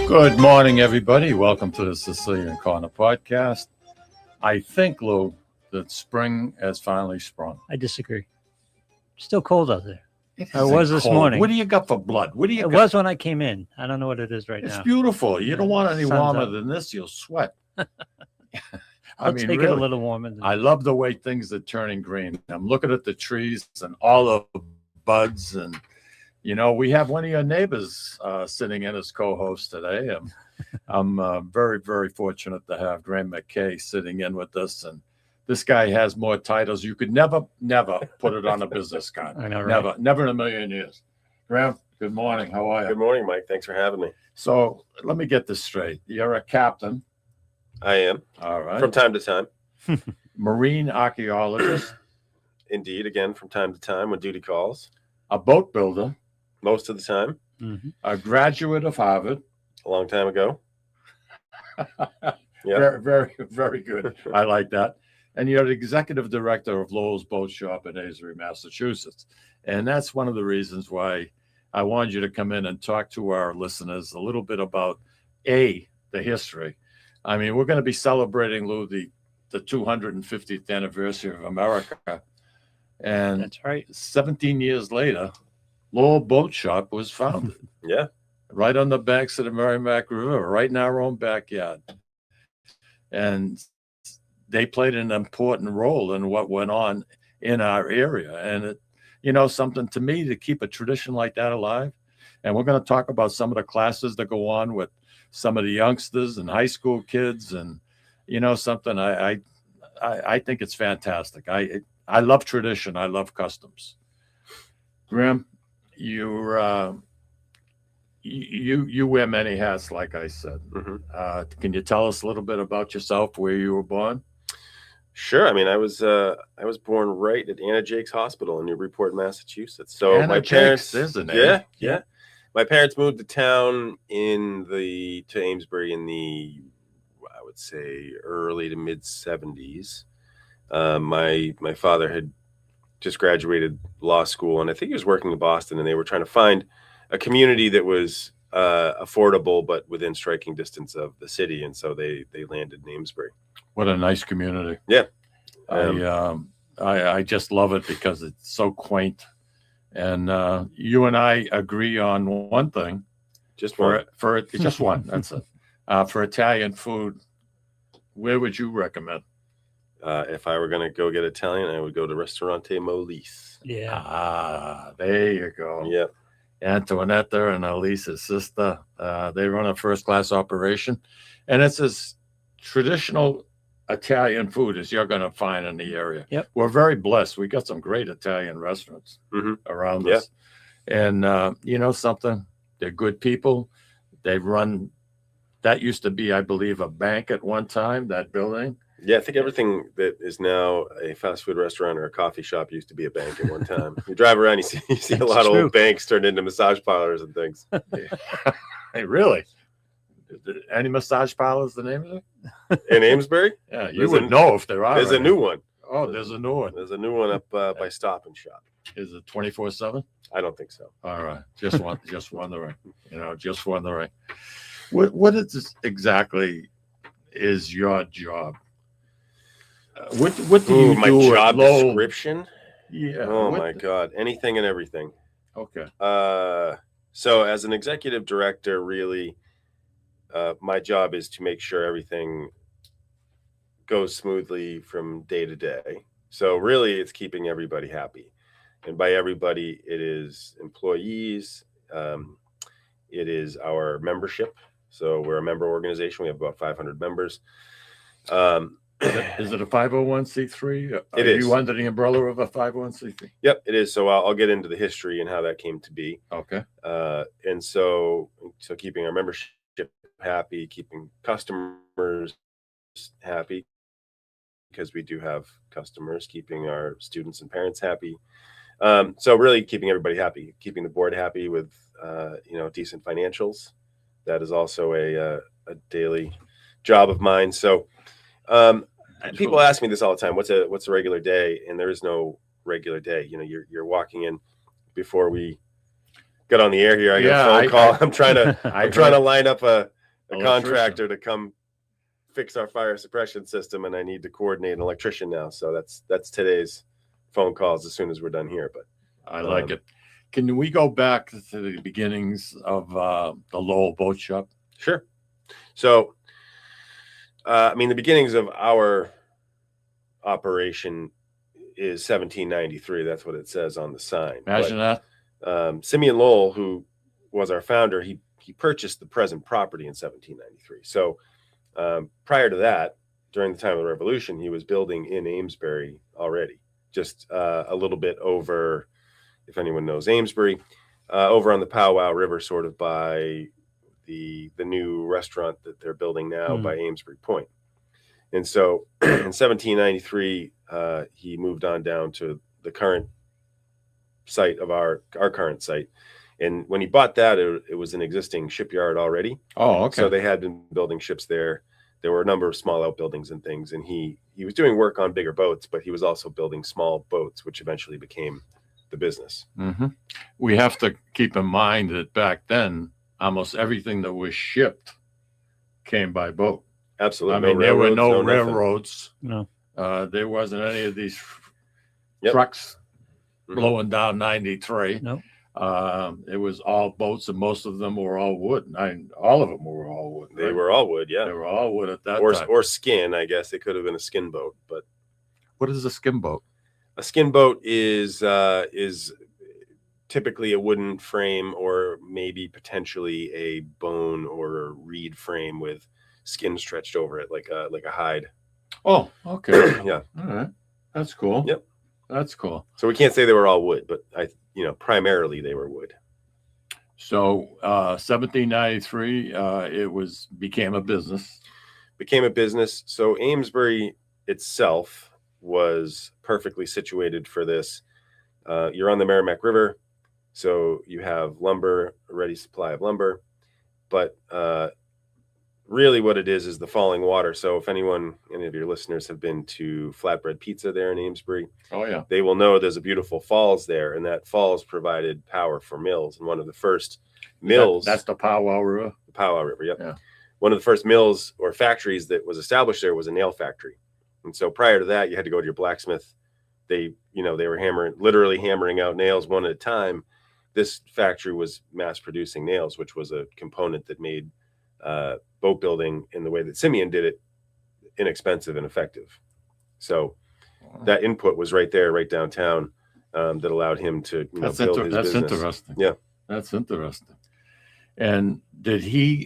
Good morning, everybody. Welcome to the Sicilian Corner podcast. I think, Lou, that spring has finally sprung. I disagree. Still cold out there. It was this morning. What do you got for blood? What do you It got? was when I came in. I don't know what it is right It's now. beautiful. You don't want any Sun's warmer out. than this. You'll sweat. I'll take it a little warmer. Than I love the way things are turning green. I'm looking at the trees and all the buds. And, you know, we have one of your neighbors sitting in as co-host today. I'm very, very fortunate to have Graham McKay sitting in with us. And this guy has more titles. You could never put it on a business card. I know, right? Never in a million years. Graham, good morning. How are you? Good morning, Mike. Thanks for having me. So let me get this straight. You're a captain. I am. All right. From time to time. Marine archaeologist. Indeed, again, from time to time when duty calls. A boat builder. Most of the time. Mm-hmm. A graduate of Harvard. A long time ago. Very, very, very good. I like that. And you're the executive director of Lowell's Boat Shop in Amesbury, Massachusetts. And that's one of the reasons why I wanted you to come in and talk to our listeners a little bit about, the history. I mean, we're going to be celebrating, Lou, the 250th anniversary of America. And That's right. 17 years later, Lowell Boat Shop was founded. Yeah. Right on the banks of the Merrimack River, right in our own backyard. And they played an important role in what went on in our area. And it, you know, something to me to keep a tradition like that alive. And we're going to talk about some of the classes that go on with some of the youngsters and high school kids. And, you know, something I think it's fantastic. I love tradition. I love customs. Graham, you wear many hats, like I said. Mm-hmm. Can you tell us a little bit about yourself, where you were born? Sure. I mean, I was born right at Anna Jake's Hospital in Newburyport, Massachusetts. So Anna my Jake's, parents, there's a name. yeah. My parents moved to town to Amesbury in the, I would say, early to mid 70s. My father had just graduated law school, and I think he was working in Boston, and they were trying to find a community that was affordable but within striking distance of the city, and so they landed in Amesbury. What a nice community. Yeah. I just love it because it's so quaint. And you and I agree on one thing. Just one. For just one. That's it. For Italian food, where would you recommend? If I were going to go get Italian, I would go to Ristorante Molise. Yeah. There you go. Yep. Antoinetta and Elisa's sister. They run a first-class operation. And it's as traditional Italian food as you're going to find in the area. Yep. We're very blessed. We got some great Italian restaurants around us. And you know something? They're good people. They run, that used to be, I believe, a bank at one time, that building. Yeah, I think everything that is now a fast food restaurant or a coffee shop used to be a bank at one time. You drive around, you see a lot of old banks turned into massage parlors and things. Hey, really? Any massage parlors, the name of it? In Amesbury? Yeah, you would know if there are. There's a new one. Oh, there's a new one. There's a new one up by Stop and Shop. Is it 24/7? I don't think so. All right, just wondering. You know, just wondering. What is this exactly is your job? What do you my do? Job description? Yeah. Oh my God, anything and everything. Okay. So as an executive director, really, my job is to make sure everything goes smoothly from day to day. So really, it's keeping everybody happy. And by everybody, it is employees. It is our membership. So we're a member organization. We have about 500 members. Is it a 501c3? It is. Are you under the umbrella of a 501c3? Yep, it is. So I'll get into the history and how that came to be. Okay. And so keeping our membership happy, keeping customers happy, because we do have customers, keeping our students and parents happy. So really keeping everybody happy, keeping the board happy with, decent financials. That is also a daily job of mine. So people ask me this all the time. What's a regular day? And there is no regular day. You know, you're walking in before we got on the air here. I got a phone call. I'm trying to line up a a contractor to come fix our fire suppression system, and I need to coordinate an electrician now. So that's today's phone calls as soon as we're done here. But I like it. Can we go back to the beginnings of the Lowell Boat Shop? Sure. So, I mean, the beginnings of our operation is 1793. That's what it says on the sign. Imagine that. Simeon Lowell, who was our founder, he purchased the present property in 1793. So prior to that, during the time of the Revolution, he was building in Amesbury already, just a little bit over, if anyone knows Amesbury, over on the Powwow River, sort of by the new restaurant that they're building now by Amesbury Point. And so in 1793, he moved on down to the current site of our current site. And when he bought that, it was an existing shipyard already. Oh, okay. So they had been building ships there. There were a number of small outbuildings and things. And he was doing work on bigger boats, but he was also building small boats, which eventually became the business. Mm-hmm. We have to keep in mind that back then, almost everything that was shipped came by boat. Absolutely. I mean, there were no railroads. No. There wasn't any of these Yep. trucks blowing down 93. No. It was all boats, and most of them were all wood. All of them were all wood. They right? were all wood, yeah. They were all wood at that time. Or skin, I guess. It could have been a skin boat. But What is a skim boat? a skin boat is typically a wooden frame, or maybe potentially a bone or a reed frame with skin stretched over it, like a hide. Oh, okay. Yeah. All right. That's cool. Yep. That's cool. So we can't say they were all wood, but primarily they were wood. So 1793, it became a business. So Amesbury itself was perfectly situated for this. You're on the Merrimack River, so you have lumber, a ready supply of lumber, but really what it is the falling water. So if any of your listeners have been to Flatbread Pizza there in Amesbury, Oh, yeah. they will know there's a beautiful falls there, and that falls provided power for mills. And one of the first mills, That's the Powwow River. the Powwow River, yep. Yeah. One of the first mills or factories that was established there was a nail factory. And so prior to that, you had to go to your blacksmith. They were literally hammering out nails one at a time. This factory was mass producing nails, which was a component that made boat building in the way that Simeon did it inexpensive and effective. So that input was right there, right downtown, that allowed him to build his business. That's interesting. Yeah. That's interesting. And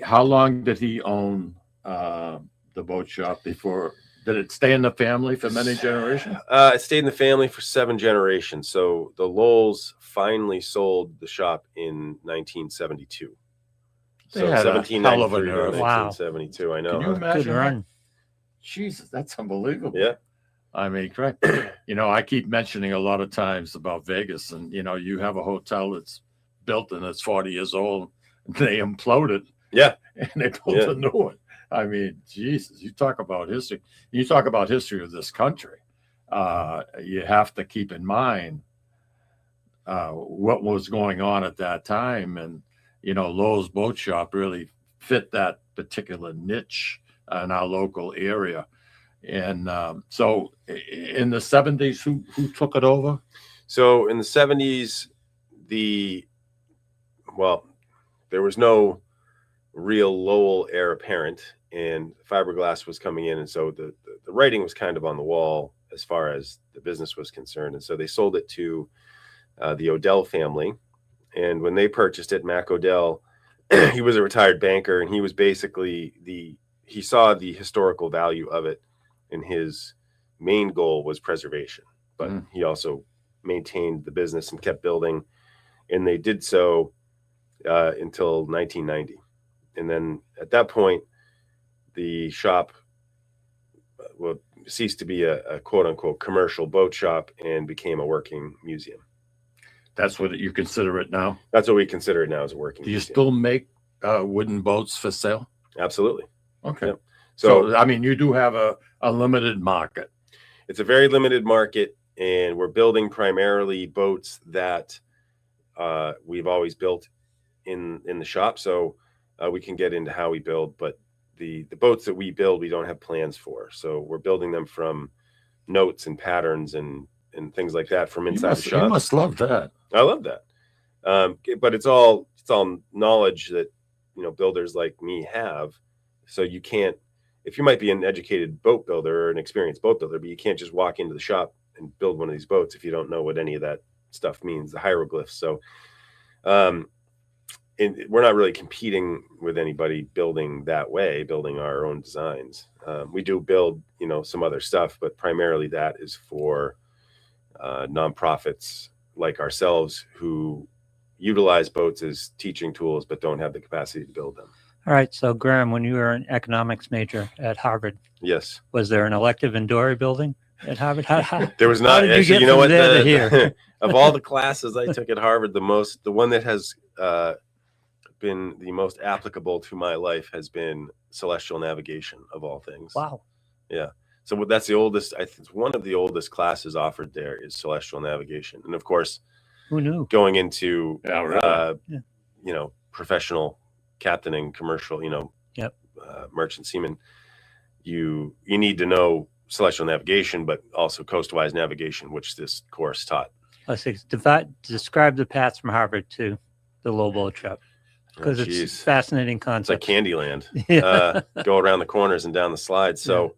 how long did he own the boat shop before? Did it stay in the family for many generations? It stayed in the family for 7 generations. So the Lowells finally sold the shop in 1972. They So had a 1793 hell of a to nerve. 1972. I know. Can you huh? imagine? Good run. Jesus, that's unbelievable. Yeah. I mean, correct. I keep mentioning a lot of times about Vegas, and you have a hotel that's built and it's 40 years old, and they imploded. Yeah. And they built a new one. I mean, Jesus, you talk about history. You talk about history of this country. You have to keep in mind what was going on at that time, and Lowell's Boat Shop really fit that particular niche in our local area. And so in the 70s, who took it over? So in the 70s, there was no real Lowell heir apparent, and fiberglass was coming in. And so the writing was kind of on the wall as far as the business was concerned. And so they sold it to the Odell family. And when they purchased it, Mac Odell, he was a retired banker, and he was basically he saw the historical value of it, and his main goal was preservation. But he also maintained the business and kept building, and they did so until 1990. And then at that point, the shop ceased to be a quote unquote commercial boat shop and became a working museum. That's what you consider it now? That's what we consider it now, as a working museum. Do you still make wooden boats for sale? Absolutely. Okay. Yep. So, I mean, you do have a limited market. It's a very limited market, and we're building primarily boats that we've always built in the shop. So we can get into how we build, but the boats that we build, we don't have plans for. So we're building them from notes and patterns and things like that from inside the shop. You must love that. I love that. But it's all knowledge that, builders like me have. So you can't, if you might be an educated boat builder or an experienced boat builder, but you can't just walk into the shop and build one of these boats if you don't know what any of that stuff means, the hieroglyphs. So, we're not really competing with anybody building that way, building our own designs. We do build, some other stuff, but primarily that is for nonprofits like ourselves who utilize boats as teaching tools, but don't have the capacity to build them. All right. So, Graham, when you were an economics major at Harvard, yes, was there an elective in Dory building at Harvard? There was not. How did you get what? from there to here? Of all the classes I took at Harvard, the one that has been the most applicable to my life has been celestial navigation, of all things. Wow. Yeah. So that's the oldest. I think one of the oldest classes offered there is celestial navigation, and of course, who knew? Going into Really? Professional captaining, commercial, Yep. Merchant seaman, you need to know celestial navigation, but also coastwise navigation, which this course taught. Let's see. Describe the paths from Harvard to the Low boat shop, because it's a fascinating It's concept. like Candyland. Yeah. Go around the corners and down the slides. So,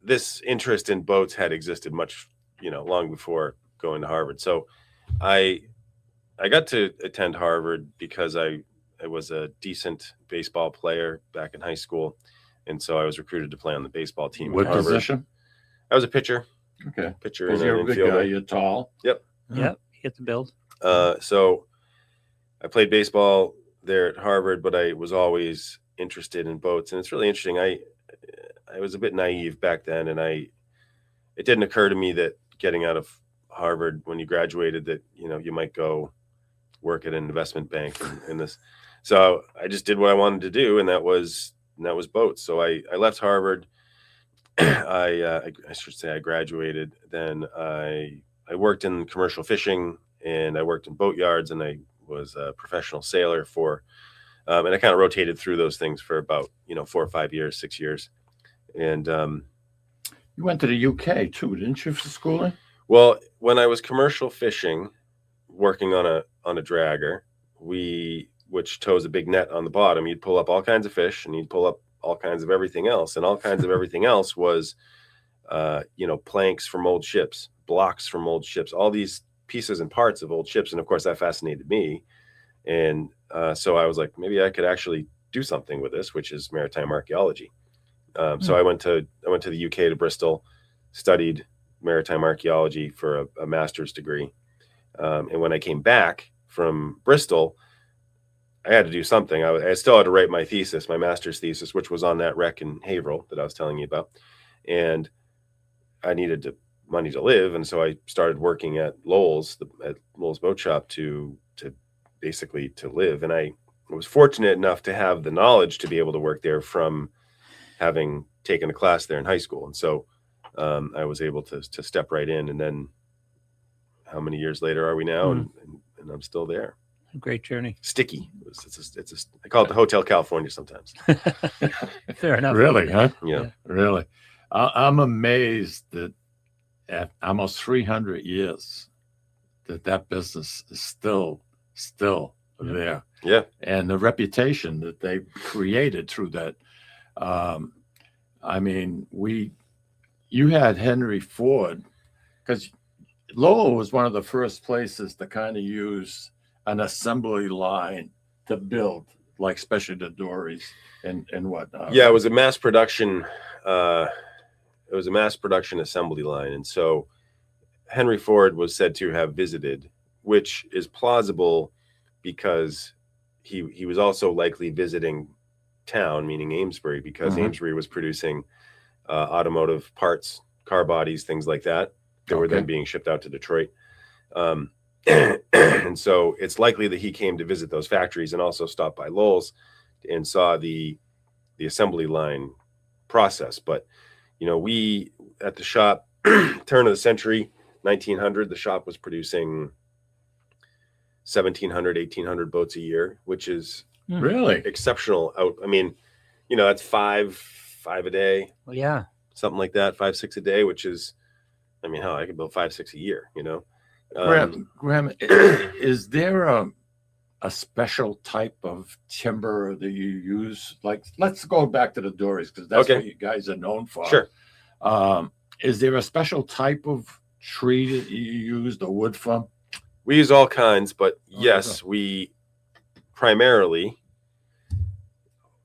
this interest in boats had existed much, long before going to Harvard. So, I got to attend Harvard because I was a decent baseball player back in high school, and so I was recruited to play on the baseball team. What at Harvard. position? I was a pitcher. Okay. Pitcher Because and you're an a big infielder. guy. You're tall. Yep. Yep. Get the build. So I played baseball there at Harvard, but I was always interested in boats, and it's really interesting. I was a bit naive back then, and it didn't occur to me that getting out of Harvard when you graduated that you might go work at an investment bank and this. So I just did what I wanted to do, and that was boats. So I left Harvard. I should say I graduated. Then I worked in commercial fishing, and I worked in boat yards, and I was a professional sailor for, and I kind of rotated through those things for about 4 or 5 years, 6 years. And you went to the UK too, didn't you, for schooling? Well, when I was commercial fishing, working on a dragger, which tows a big net on the bottom, you'd pull up all kinds of fish, and you'd pull up all kinds of everything else, and all kinds of everything else was, planks from old ships, blocks from old ships, all these pieces and parts of old ships, and of course that fascinated me, and so I was like, maybe I could actually do something with this, which is maritime archaeology. So I went to the UK, to Bristol, studied maritime archaeology for a master's degree, and when I came back from Bristol, I had to do something. I still had to write my thesis, my master's thesis, which was on that wreck in Haverhill that I was telling you about. And I needed money to live. And so I started working at Lowell's Boat Shop to basically to live. And I was fortunate enough to have the knowledge to be able to work there from having taken a class there in high school. And so I was able to step right in. And then how many years later are we now? And I'm still there. A great journey. Sticky. I call it the Hotel California sometimes. Fair enough. Really, huh? Yeah. Really. I'm amazed that at almost 300 years that business is still there. Yeah. And the reputation that they created through that. You had Henry Ford, because Lowell was one of the first places to kind of use an assembly line to build, like especially the dories and whatnot. Yeah, it was a mass production. It was a mass production assembly line, and so Henry Ford was said to have visited, which is plausible because he was also likely visiting town, meaning Amesbury, because Amesbury was producing automotive parts, car bodies, things like that were then being shipped out to Detroit. And so it's likely that he came to visit those factories and also stopped by Lowell's and saw the assembly line process. But, we at the shop, turn of the century, 1900, the shop was producing 1,700, 1,800 boats a year, which is Really? exceptional. I mean, that's five a day. Well, yeah. Something like that, 5, 6 a day, which is, I mean, hell, I could build 5, 6 a year, Graham, is there a special type of timber that you use? Like, let's go back to the dories, because that's what you guys are known for. Sure. Is there a special type of tree that you use the wood from? We use all kinds, but yes, we primarily,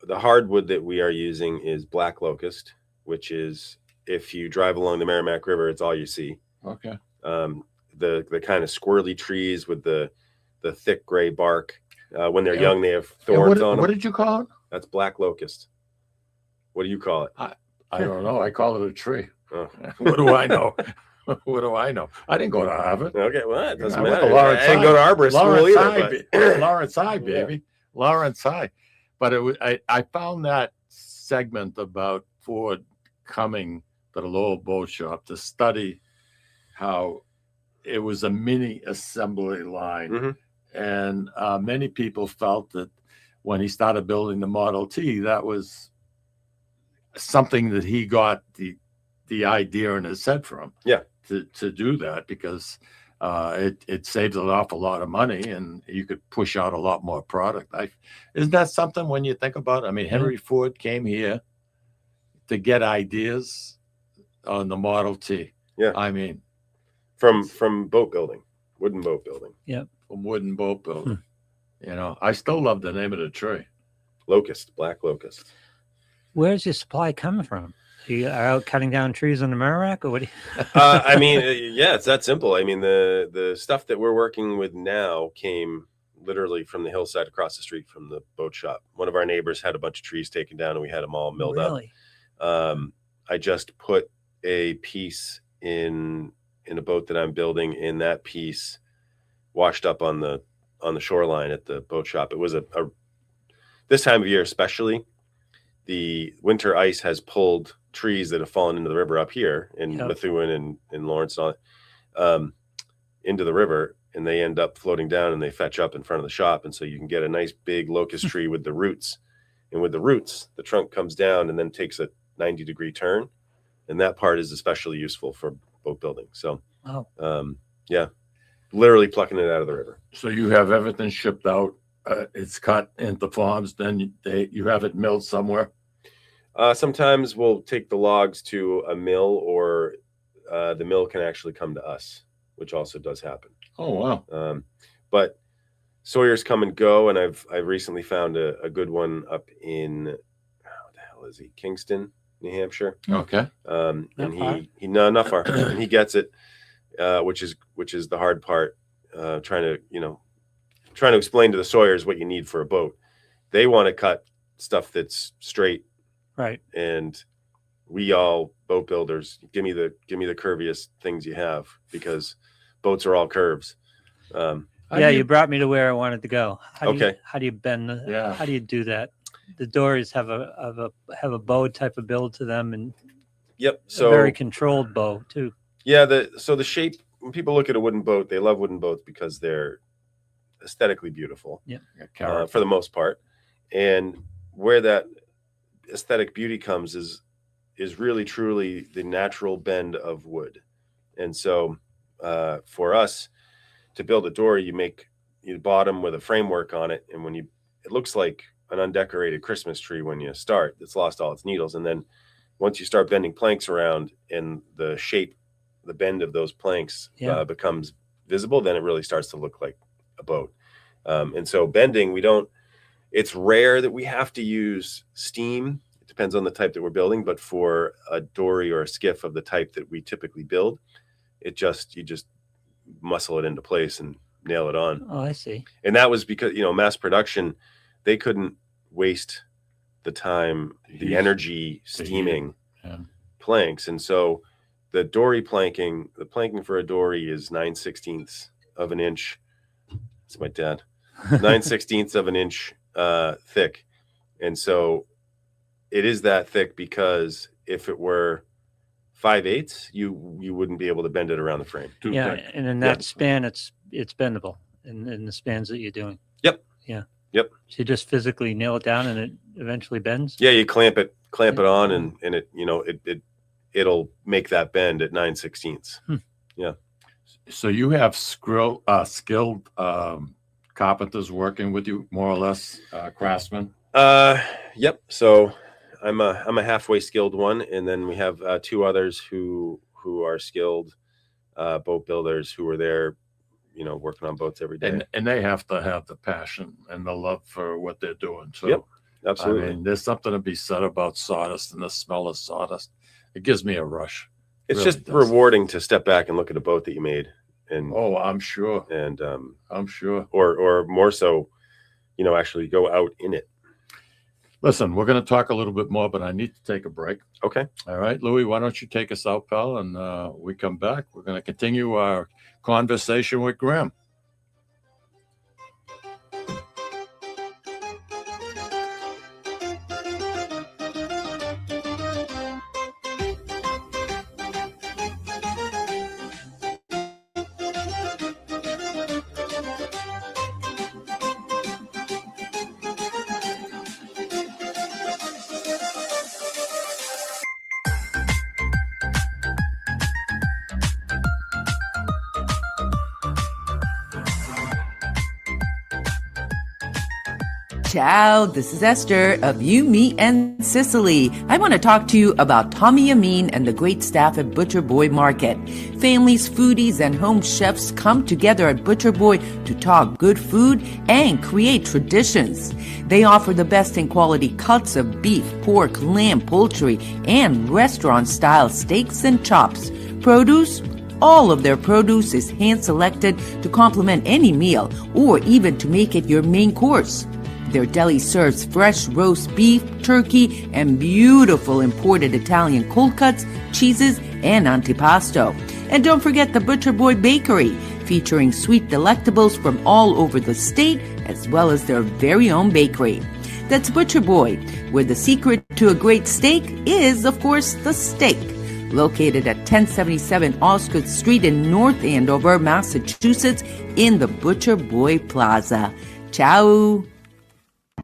the hardwood that we are using is black locust, which is, if you drive along the Merrimack River, it's all you see. Okay. The kind of squirrely trees with the thick gray bark. When they're young, they have thorns on them. What did you call it? That's black locust. What do you call it? I don't know. I call it a tree. Oh. What do I know? What do I know? I didn't go to Harvard. Okay, well, it doesn't I went matter. to Lawrence I didn't go to arborist school either. Lawrence High, baby. Lawrence High. But it was, I found that segment about Ford coming to the Lowell Boat Shop to study how it was a mini assembly line. Mm-hmm. And many people felt that when he started building the Model T, that was something that he got the idea in his head from. Yeah. To do that, because it saves an awful lot of money and you could push out a lot more product. Isn't that something when you think about it? I mean, Henry Ford came here to get ideas on the Model T. Yeah. I mean, from boat building, wooden boat building. Yeah. From wooden boat building. I still love the name of the tree. Locust, black locust. Where's your supply coming from? You are out cutting down trees on the Merrimack, or what? I mean, yeah, it's that simple. I mean, the stuff that we're working with now came literally from the hillside across the street from the boat shop. One of our neighbors had a bunch of trees taken down, and we had them all milled up. I just put a piece in a boat that I'm building, and that piece washed up on the shoreline at the boat shop. It was a this time of year especially, the winter ice has pulled trees that have fallen into the river up here in Methuen and Lawrence and all, into the river, and they end up floating down and they fetch up in front of the shop. And so you can get a nice big locust tree with the roots, and with the roots, the trunk comes down and then takes a 90-degree turn. And that part is especially useful for boat building. So, yeah, literally plucking it out of the river. So you have everything shipped out. It's cut into farms. Then you have it milled somewhere. Sometimes we'll take the logs to a mill, or the mill can actually come to us, which also does happen. Oh, wow. But sawyers come and go, and I've recently found a good one up in, what the hell is he? Kingston, New Hampshire. Okay. And not far. And he gets it, which is the hard part. Trying to explain to the sawyers what you need for a boat. They want to cut stuff that's straight. Right. And we all boat builders, give me the curviest things you have, because boats are all curves. You brought me to where I wanted to go. How do you bend how do you do that? The dories have a bow type of build to them, and so a very controlled bow too. Yeah, the shape, when people look at a wooden boat, they love wooden boats because they're aesthetically beautiful. Yeah. For the most part. And where that aesthetic beauty comes is really truly the natural bend of wood. And so for us to build a dory, you bottom with a framework on it, and it looks like an undecorated Christmas tree when you start. It's lost all its needles, and then once you start bending planks around and the shape, the bend of those planks becomes visible, then it really starts to look like a boat. And so bending, it's rare that we have to use steam. It depends on the type that we're building, but for a dory or a skiff of the type that we typically build, you just muscle it into place and nail it on. Oh, I see. And that was because, mass production, they couldn't waste the time, the energy steaming planks. And so the planking for a dory is 9/16 of an inch. It's my dad. 9/16 of an inch thick. And so it is that thick because if it were 5/8, you wouldn't be able to bend it around the frame. And in that span, it's bendable. in the spans that you're doing. Yep. Yeah. Yep. So you just physically nail it down and it eventually bends? Yeah, you clamp it on and it, you know, it'll make that bend at 9/16. Yeah. So you have skilled carpenters working with you, more or less, craftsmen? Yep. So I'm a halfway skilled one, and then we have 2 others who are skilled boat builders who are there, you know, working on boats every day. And they have to have the passion and the love for what they're doing. So, yep, absolutely. I mean, there's something to be said about sawdust and the smell of sawdust. It gives me a rush. It's really just rewarding to step back and look at a boat that you made. And I'm sure. And I'm sure. Or more so, you know, actually go out in it. Listen, we're going to talk a little bit more, but I need to take a break. Okay. All right, Louis, why don't you take us out, pal? And we come back. We're going to continue our conversation with Graham. Ciao, this is Esther of You, Me, and Sicily. I want to talk to you about Tommy Amin and the great staff at Butcher Boy Market. Families, foodies, and home chefs come together at Butcher Boy to talk good food and create traditions. They offer the best in quality cuts of beef, pork, lamb, poultry, and restaurant-style steaks and chops. Produce? All of their produce is hand-selected to complement any meal or even to make it your main course. Their deli serves fresh roast beef, turkey, and beautiful imported Italian cold cuts, cheeses, and antipasto. And don't forget the Butcher Boy Bakery, featuring sweet delectables from all over the state, as well as their very own bakery. That's Butcher Boy, where the secret to a great steak is, of course, the steak. Located at 1077 Osgood Street in North Andover, Massachusetts, in the Butcher Boy Plaza. Ciao!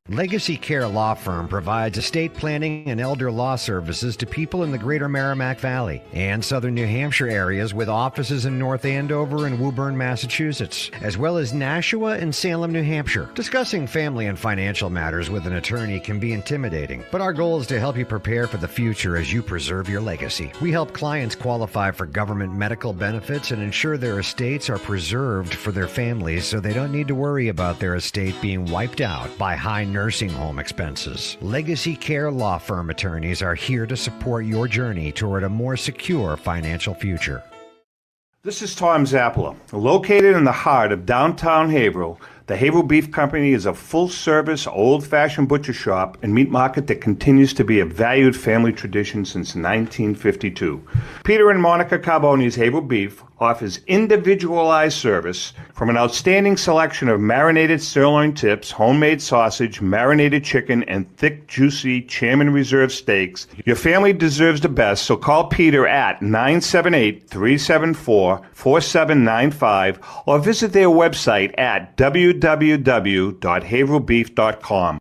Legacy Care Law Firm provides estate planning and elder law services to people in the greater Merrimack Valley and southern New Hampshire areas, with offices in North Andover and Woburn, Massachusetts, as well as Nashua and Salem, New Hampshire. Discussing family and financial matters with an attorney can be intimidating, but our goal is to help you prepare for the future as you preserve your legacy. We help clients qualify for government medical benefits and ensure their estates are preserved for their families so they don't need to worry about their estate being wiped out by high nursing home expenses. Legacy Care Law Firm attorneys are here to support your journey toward a more secure financial future. This is Tom Zappala. Located in the heart of downtown Haverhill, the Haverhill Beef Company is a full-service, old-fashioned butcher shop and meat market that continues to be a valued family tradition since 1952. Peter and Monica Carboni's Haverhill Beef offers individualized service from an outstanding selection of marinated sirloin tips, homemade sausage, marinated chicken, and thick, juicy Chairman Reserve steaks. Your family deserves the best, so call Peter at 978-374-4795 or visit their website at www.haverhillbeef.com.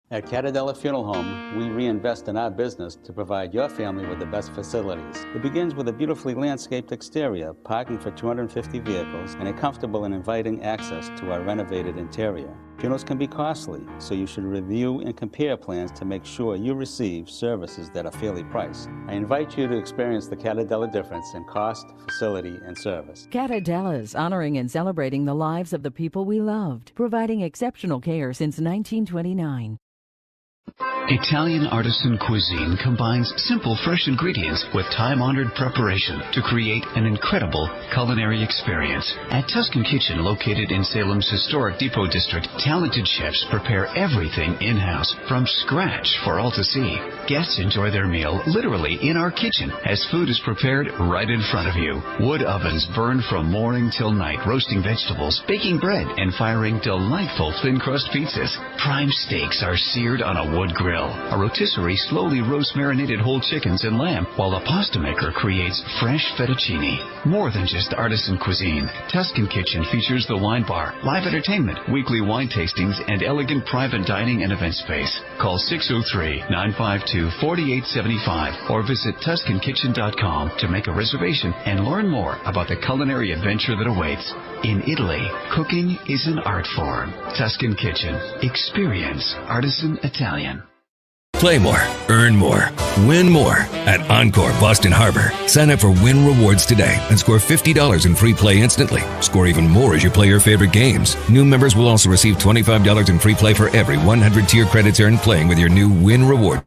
At Catadella Funeral Home, we reinvest in our business to provide your family with the best facilities. It begins with a beautifully landscaped exterior, parking for 250 vehicles, and a comfortable and inviting access to our renovated interior. Funerals can be costly, so you should review and compare plans to make sure you receive services that are fairly priced. I invite you to experience the Catadella difference in cost, facility, and service. Catadella's honoring and celebrating the lives of the people we loved, providing exceptional care since 1929. Italian artisan cuisine combines simple, fresh ingredients with time-honored preparation to create an incredible culinary experience. At Tuscan Kitchen, located in Salem's historic Depot District, talented chefs prepare everything in-house from scratch for all to see. Guests enjoy their meal literally in our kitchen as food is prepared right in front of you. Wood ovens burn from morning till night, roasting vegetables, baking bread, and firing delightful thin-crust pizzas. Prime steaks are seared on a wood grill grill. A rotisserie slowly roasts marinated whole chickens and lamb, while a pasta maker creates fresh fettuccine. More than just artisan cuisine, Tuscan Kitchen features the wine bar, live entertainment, weekly wine tastings, and elegant private dining and event space. Call 603-952-4875 or visit TuscanKitchen.com to make a reservation and learn more about the culinary adventure that awaits. In Italy, cooking is an art form. Tuscan Kitchen. Experience artisan Italian. Play more, earn more, win more at Encore Boston Harbor. Sign up for Win Rewards today and score $50 in free play instantly. Score even more as you play your favorite games. New members will also receive $25 in free play for every 100 tier credits earned playing with your new Win Rewards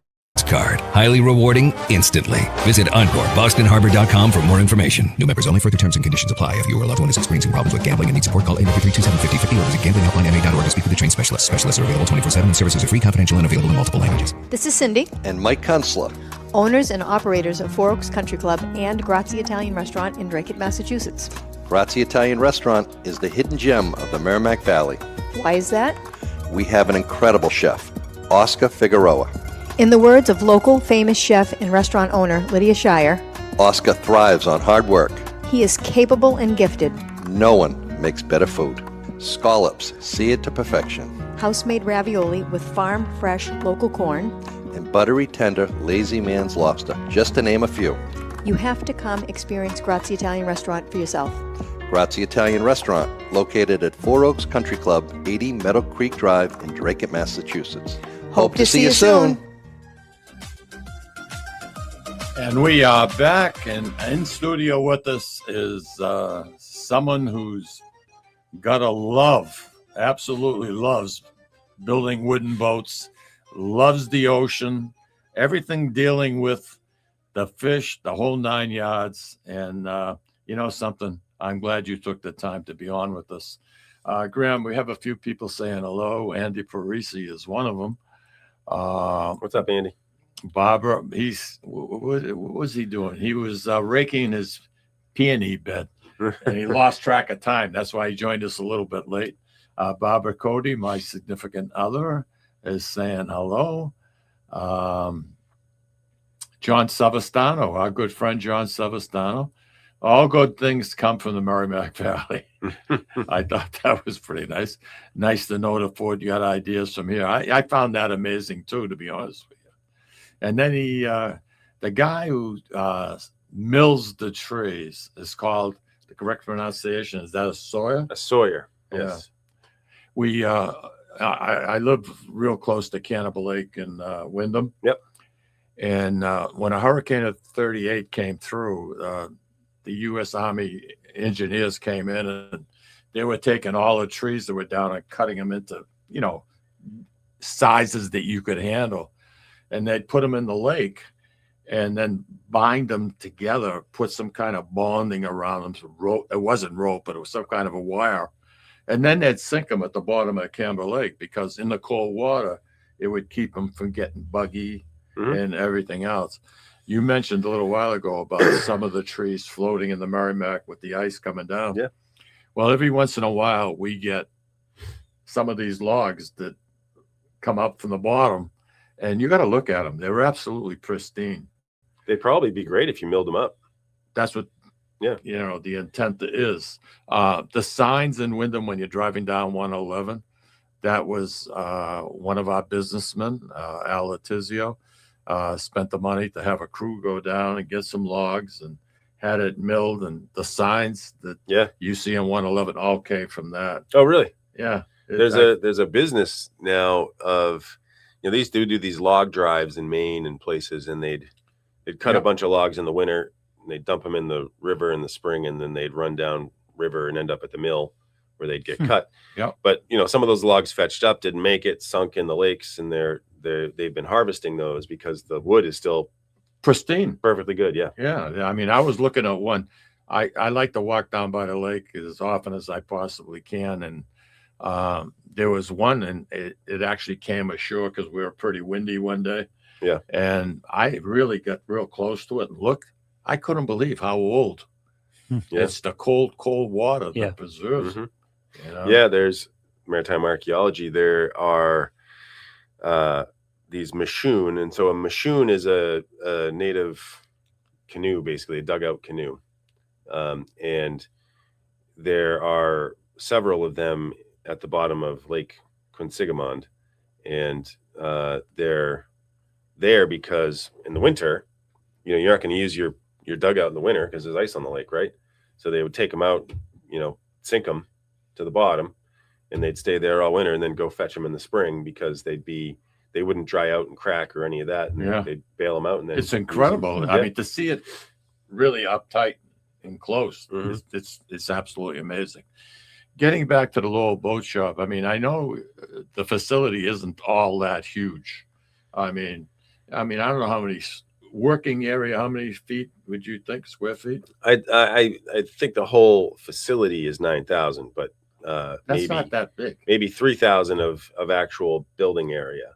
card. Highly rewarding instantly. Visit EncoreBostonHarbor.com for more information. New members only. Further terms and conditions apply. If you or a loved one is experiencing problems with gambling and needs support, call 833-2750-50 or visit GamblingHelpLineMA.org to speak with a trained specialist. Specialists are available 24/7 and services are free, confidential, and available in multiple languages. This is Cindy. And Mike Kunstler, owners and operators of Four Oaks Country Club and Grazie Italian Restaurant in Drake, Massachusetts. Grazie Italian Restaurant is the hidden gem of the Merrimack Valley. Why is that? We have an incredible chef, Oscar Figueroa. In the words of local famous chef and restaurant owner Lydia Shire, Oscar thrives on hard work. He is capable and gifted. No one makes better food. Scallops, seared to perfection. House-made ravioli with farm-fresh local corn. And buttery tender Lazy Man's lobster, just to name a few. You have to come experience Grazie Italian Restaurant for yourself. Grazie Italian Restaurant, located at Four Oaks Country Club, 80 Meadow Creek Drive in Drake, Massachusetts. Hope to see you soon. And we are back, and in studio with us is someone who's got absolutely loves building wooden boats, loves the ocean, everything dealing with the fish, the whole 9 yards. And you know something, I'm glad you took the time to be on with us. Graham, we have a few people saying hello. Andy Parisi is one of them. What's up, Andy? Barbara, what was he doing? He was raking his peony bed, and he lost track of time. That's why he joined us a little bit late. Barbara Cody, my significant other, is saying hello. John Savastano, our good friend John Savastano. All good things come from the Merrimack Valley. I thought that was pretty nice. Nice to know the Ford got ideas from here. I found that amazing too, to be honest with you. And then the guy who mills the trees is called, the correct pronunciation, is that a Sawyer? A Sawyer, yes. Yeah. I live real close to Cannibal Lake in Wyndham. Yep. And when a hurricane of 38 came through, the U.S. Army engineers came in and they were taking all the trees that were down and cutting them into, sizes that you could handle. And they'd put them in the lake and then bind them together, put some kind of bonding around them. So rope, it wasn't rope, but it was some kind of a wire. And then they'd sink them at the bottom of Camber Lake because in the cold water, it would keep them from getting buggy and everything else. You mentioned a little while ago about some of the trees floating in the Merrimack with the ice coming down. Yeah. Well, every once in a while, we get some of these logs that come up from the bottom. And you got to look at them. They were absolutely pristine. They'd probably be great if you milled them up. That's what, the intent is. The signs in Wyndham when you're driving down 111, that was one of our businessmen, Al Letizio, spent the money to have a crew go down and get some logs and had it milled. And the signs that you see on 111 all came from that. Oh, really? Yeah. There's a business now of... they used to do these log drives in Maine and places, and they'd cut a bunch of logs in the winter, and they'd dump them in the river in the spring, and then they'd run down river and end up at the mill where they'd get cut. Yeah. But some of those logs fetched up, didn't make it, sunk in the lakes, and they've been harvesting those because the wood is still pristine, perfectly good. Yeah. Yeah. I mean, I was looking at one. I like to walk down by the lake as often as I possibly can, and there was one, and it actually came ashore because we were pretty windy one day. Yeah. And I really got real close to it and looked. I couldn't believe how old. It's the cold water that preserves. Yeah, there's maritime archaeology. There are these mashoon. And so a mashoon is a native canoe, basically a dugout canoe. And there are several of them at the bottom of Lake Quinsigamond. And they're there because in the winter, you're not going to use your dugout in the winter because there's ice on the lake, right? So they would take them out, sink them to the bottom, and they'd stay there all winter and then go fetch them in the spring because they wouldn't dry out and crack or any of that. And they'd bail them out. And then it's incredible. I mean, to see it really uptight and close, it's absolutely amazing. Getting back to the Lowell Boat Shop, I mean, I know the facility isn't all that huge. I mean, I don't know how many working area, how many feet would you think, square feet? I think the whole facility is 9,000, but that's not that big. Maybe 3,000 of actual building area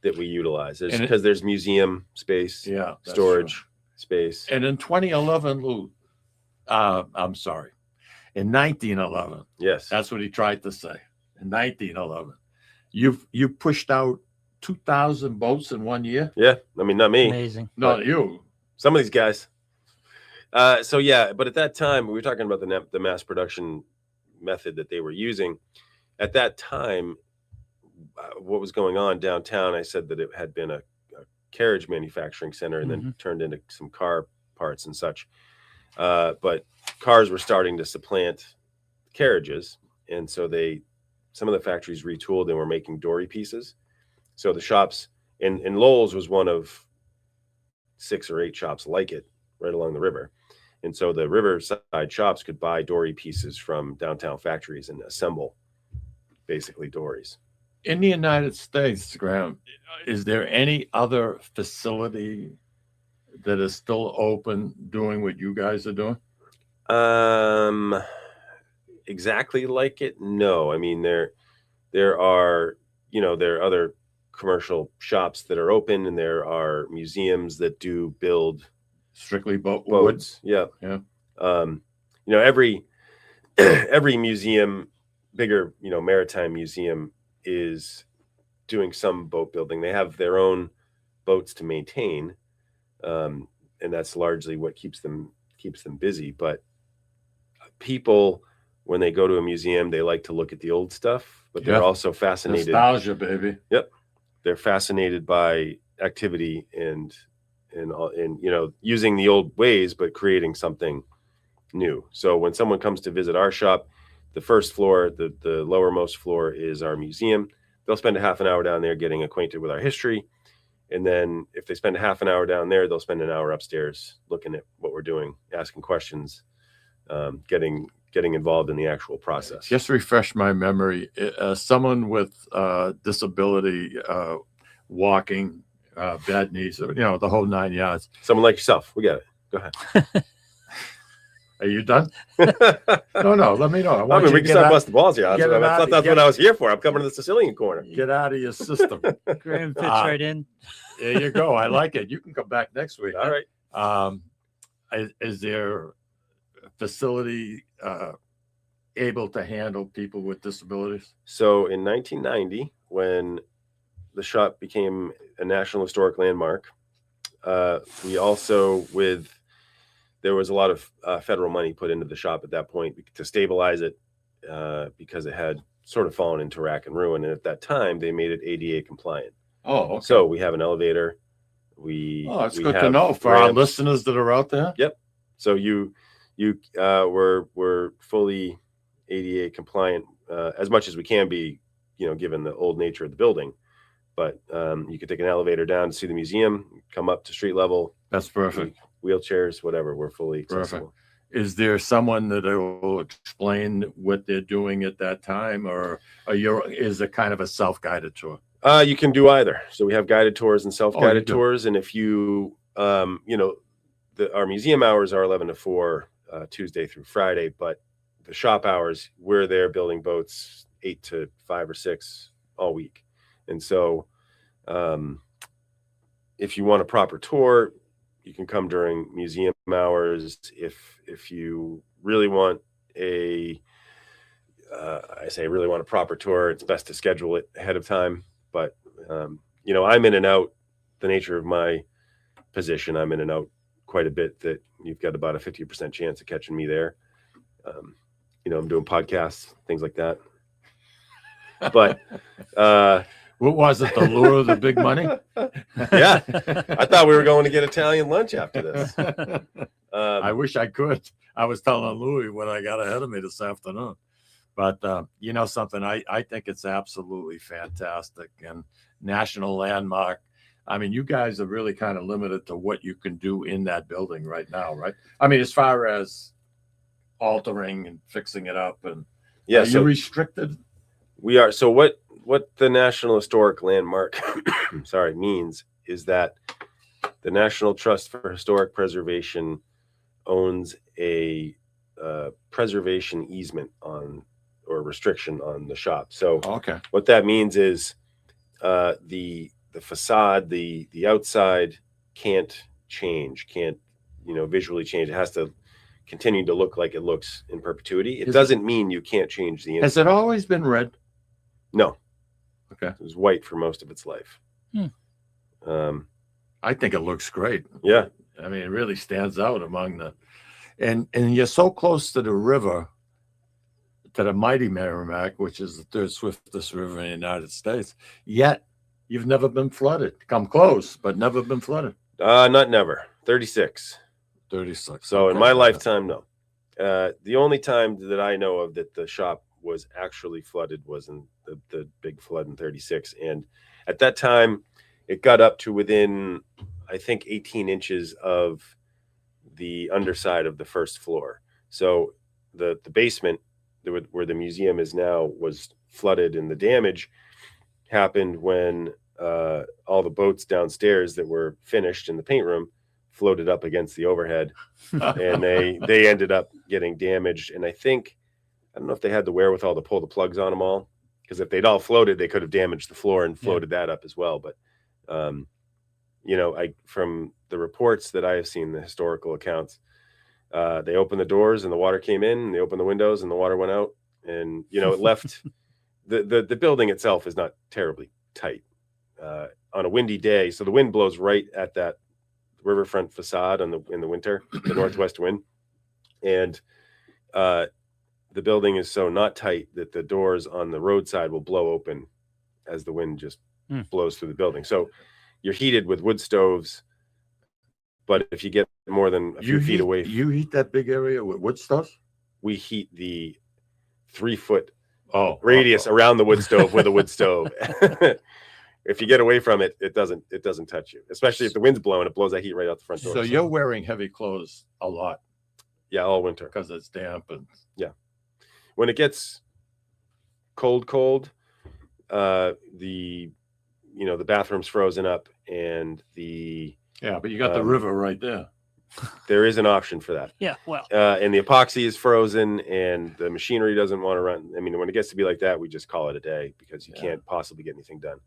that we utilize because there's museum space, storage space. And in 2011, Lou, I'm sorry, in 1911, yes, that's what he tried to say. In 1911, you pushed out 2,000 boats in 1 year. Yeah, I mean, not me. Amazing. Not you. Some of these guys. So yeah, but at that time, we were talking about the mass production method that they were using. At that time, what was going on downtown, I said that it had been a carriage manufacturing center and then turned into some car parts and such. But cars were starting to supplant carriages. And so some of the factories retooled and were making dory pieces. So the shops in Lowell's was one of 6 or 8 shops like it right along the river. And so the riverside shops could buy dory pieces from downtown factories and assemble basically dories. In the United States, Graham, is there any other facility that is still open doing what you guys are doing? Exactly like it? No. I mean, there are other commercial shops that are open, and there are museums that do build strictly boats. Yeah. Every museum, bigger, maritime museum is doing some boat building. They have their own boats to maintain. And that's largely what keeps them busy. But people, when they go to a museum, they like to look at the old stuff, but they're also fascinated. Nostalgia, baby. Yep. They're fascinated by activity and using the old ways, but creating something new. So when someone comes to visit our shop, the first floor, the lowermost floor is our museum. They'll spend a half an hour down there getting acquainted with our history. And then if they spend a half an hour down there, they'll spend an hour upstairs looking at what we're doing, asking questions, getting involved in the actual process. Just refresh my memory. Someone with disability, walking, bad knees, the whole 9 yards. Someone like yourself. We got it. Go ahead. Are you done? No, let me know. We can start busting balls here. That's what I was here for. I'm coming to the Sicilian Corner. Get out of your system. Graham fits right in. There you go. I like it. You can come back next week. All right. Is there a facility able to handle people with disabilities? So in 1990, when the shop became a National Historic Landmark, we also, there was a lot of federal money put into the shop at that point to stabilize it because it had sort of fallen into rack and ruin. And at that time, they made it ADA compliant. Oh, okay. So we have an elevator. That's good to know for our listeners that are out there. Yep. So we're fully ADA compliant as much as we can be, given the old nature of the building. But you could take an elevator down to see the museum, come up to street level. That's perfect. Wheelchairs, whatever. We're fully accessible. Perfect. Is there someone that will explain what they're doing at that time, or is it kind of a self-guided tour? You can do either. So we have guided tours and self-guided tours. And if you, our museum hours are 11 to 4, Tuesday through Friday, but the shop hours, we're there building boats 8 to 5 or 6 all week. And so if you want a proper tour, you can come during museum hours. If you really want a proper tour, it's best to schedule it ahead of time. But I'm in and out. The nature of my position, I'm in and out quite a bit. That you've got about a 50% chance of catching me there. I'm doing podcasts, things like that. But what was it? The lure of the big money? Yeah, I thought we were going to get Italian lunch after this. I wish I could. I was telling Louis when I got ahead of me this afternoon. But something, I think it's absolutely fantastic and national landmark. I mean, you guys are really kind of limited to what you can do in that building right now, right? I mean, as far as altering and fixing it up, and are you restricted? We are. So what the National Historic Landmark means is that the National Trust for Historic Preservation owns a preservation easement or restriction on the shop. So what that means is the facade, the outside can't visually change. It has to continue to look like it looks in perpetuity. It doesn't mean you can't change the inside. Has it always been red? No. Okay. It was white for most of its life. I think it looks great. Yeah. I mean, it really stands out among and you're so close to the river, to the mighty Merrimack, which is the third swiftest river in the United States, yet you've never been flooded. Come close, but never been flooded. Not never. 36. 36. So in my lifetime, no. The only time that I know of that the shop was actually flooded was in the big flood in 36. And at that time, it got up to within, I think, 18 inches of the underside of the first floor. So the basement where the museum is now was flooded, and the damage happened when all the boats downstairs that were finished in the paint room floated up against the overhead, and they ended up getting damaged. And I don't know if they had the wherewithal to pull the plugs on them all, because if they'd all floated, they could have damaged the floor and floated that up as well. But from the reports that I have seen, the historical accounts, they opened the doors and the water came in, and they opened the windows and the water went out, and it left the building itself is not terribly tight on a windy day. So the wind blows right at that riverfront facade in the winter, the northwest wind, and the building is so not tight that the doors on the roadside will blow open as the wind just blows through the building. So you're heated with wood stoves, but if you get more than a few feet away, you heat that big area with wood stoves? We heat the 3-foot radius around the wood stove with a wood stove. If you get away from it, it doesn't touch you, especially if the wind's blowing. It blows that heat right out the front door. So you're wearing heavy clothes a lot. Yeah, all winter because it's damp. And when it gets cold, the bathroom's frozen up, and but you got the river right there. There is an option for that. Yeah, well, and the epoxy is frozen, and the machinery doesn't want to run. I mean, when it gets to be like that, we just call it a day because you can't possibly get anything done.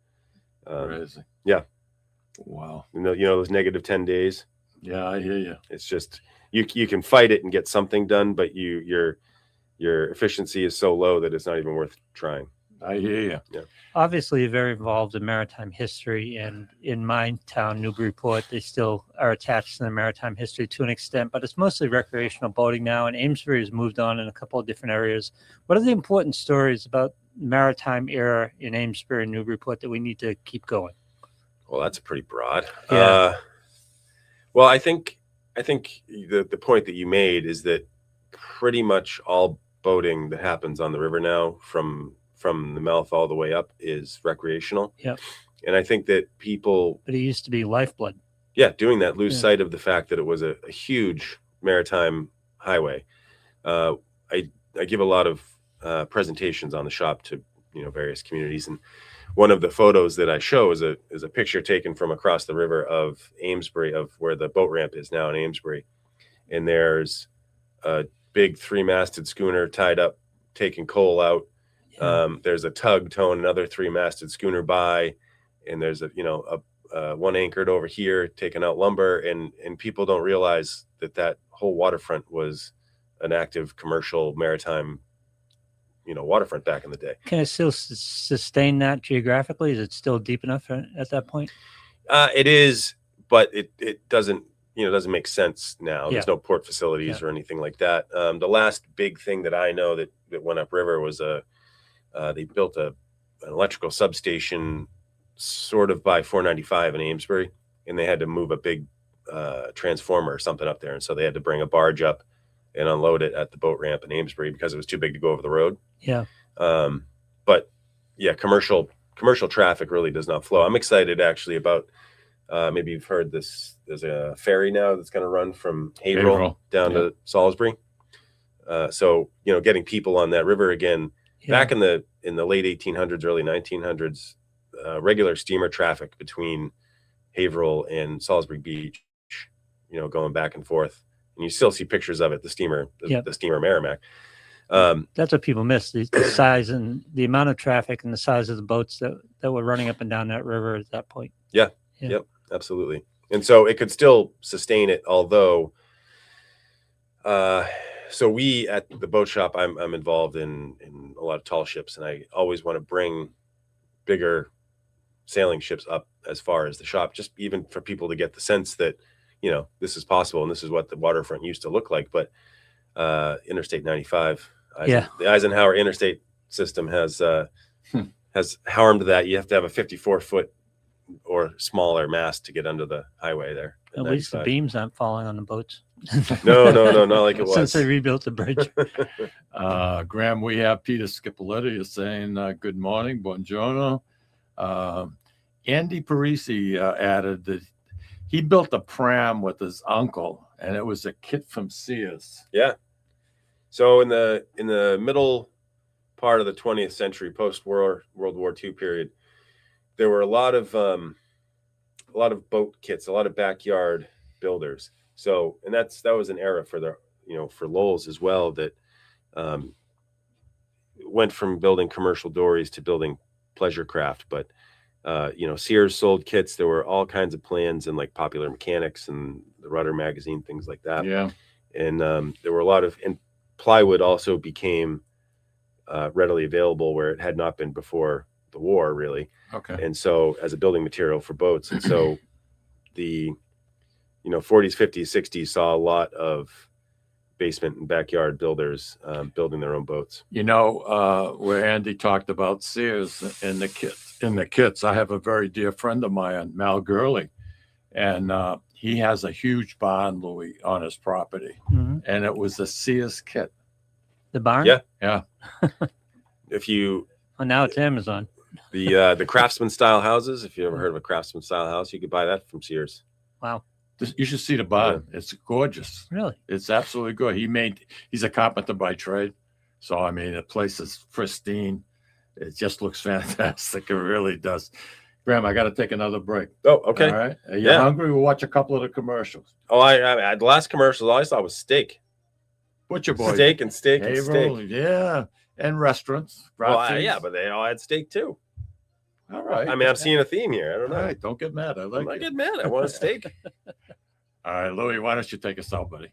Crazy. Yeah. Wow. Those negative 10 days. Yeah, I hear you. It's just you can fight it and get something done, but your efficiency is so low that it's not even worth trying. I hear you. Yeah. Obviously, you're very involved in maritime history, and in my town, Newburyport, they still are attached to the maritime history to an extent, but it's mostly recreational boating now, and Amesbury has moved on in a couple of different areas. What are the important stories about maritime era in Amesbury and Newburyport that we need to keep going? Well, that's pretty broad. Yeah. Well, I think the point that you made is that pretty much all boating that happens on the river now, from the mouth all the way up, is recreational. Yep. And I think that people, but it used to be lifeblood. Yeah, doing that, lose sight of the fact that it was a huge maritime highway. I give a lot of presentations on the shop to various communities, and one of the photos that I show is a picture taken from across the river of Amesbury, of where the boat ramp is now in Amesbury, and there's a big 3-masted schooner tied up taking coal out. There's a tug towing another 3-masted schooner by, and there's one anchored over here taking out lumber, and people don't realize that whole waterfront was an active commercial maritime waterfront back in the day. Can it still sustain that geographically? Is it still deep enough at that point? It is, but it doesn't make sense now. Yeah. There's no port facilities or anything like that. The last big thing that I know that went upriver was they built an electrical substation sort of by 495 in Amesbury, and they had to move a big transformer or something up there, and so they had to bring a barge up and unload it at the boat ramp in Amesbury because it was too big to go over the road. Yeah. But yeah, commercial traffic really does not flow. I'm excited actually about maybe you've heard this. There's a ferry now that's going to run from Haverhill down to Salisbury. So getting people on that river again. Back in the late 1800s, early 1900s, regular steamer traffic between Haverhill and Salisbury Beach, going back and forth, and you still see pictures of it. The steamer Merrimack. That's what people miss: the size and the amount of traffic and the size of the boats that were running up and down that river at that point. Yeah. Yep, absolutely. And so it could still sustain it, although. So we at the boat shop, I'm involved in a lot of tall ships, and I always want to bring bigger sailing ships up as far as the shop, just even for people to get the sense that this is possible and this is what the waterfront used to look like. But Interstate 95, the Eisenhower interstate system has harmed that. You have to have a 54-foot or smaller mast to get under the highway there. At least the beams aren't falling on the boats. No, not like it was. Since they rebuilt the bridge. Graham, we have Peter Scipoletti is saying good morning, buongiorno. Andy Parisi added that he built a pram with his uncle, and it was a kit from Sears. Yeah. So in the middle part of the 20th century, post-World War II period, there were a lot of boat kits, a lot of backyard builders. So, and that was an era for for Lowell's as well, that went from building commercial dories to building pleasure craft. But Sears sold kits. There were all kinds of plans in like Popular Mechanics and the Rudder magazine, things like that. Yeah. And there were a lot of, and plywood also became readily available where it had not been before the war, really. Okay. And so as a building material for boats. And so the 40s, 50s, 60s saw a lot of basement and backyard builders building their own boats. Where Andy talked about Sears in the kits, I have a very dear friend of mine, Mal Gurley, and he has a huge barn, Louis, on his property. Mm-hmm. And it was a Sears kit. The barn? Yeah. If you now it's Amazon. The craftsman style houses, if you ever heard of a craftsman style house, you could buy that from Sears. Wow. You should see the barn. Yeah. It's gorgeous. Really? It's absolutely good. He's a carpenter by trade. So, I mean, the place is pristine. It just looks fantastic. It really does. Graham, I got to take another break. Oh, okay. All right. Are you hungry? We'll watch a couple of the commercials. Oh, I the last commercial all I saw was steak. Butcher Boy. Steak and steak. Yeah. And restaurants. Well, yeah, but they all had steak too. All right. I mean, I'm seeing a theme here. I don't know. All right. Don't get mad. I like it. I get mad. I want a steak. All right, Louis, why don't you take us out, buddy?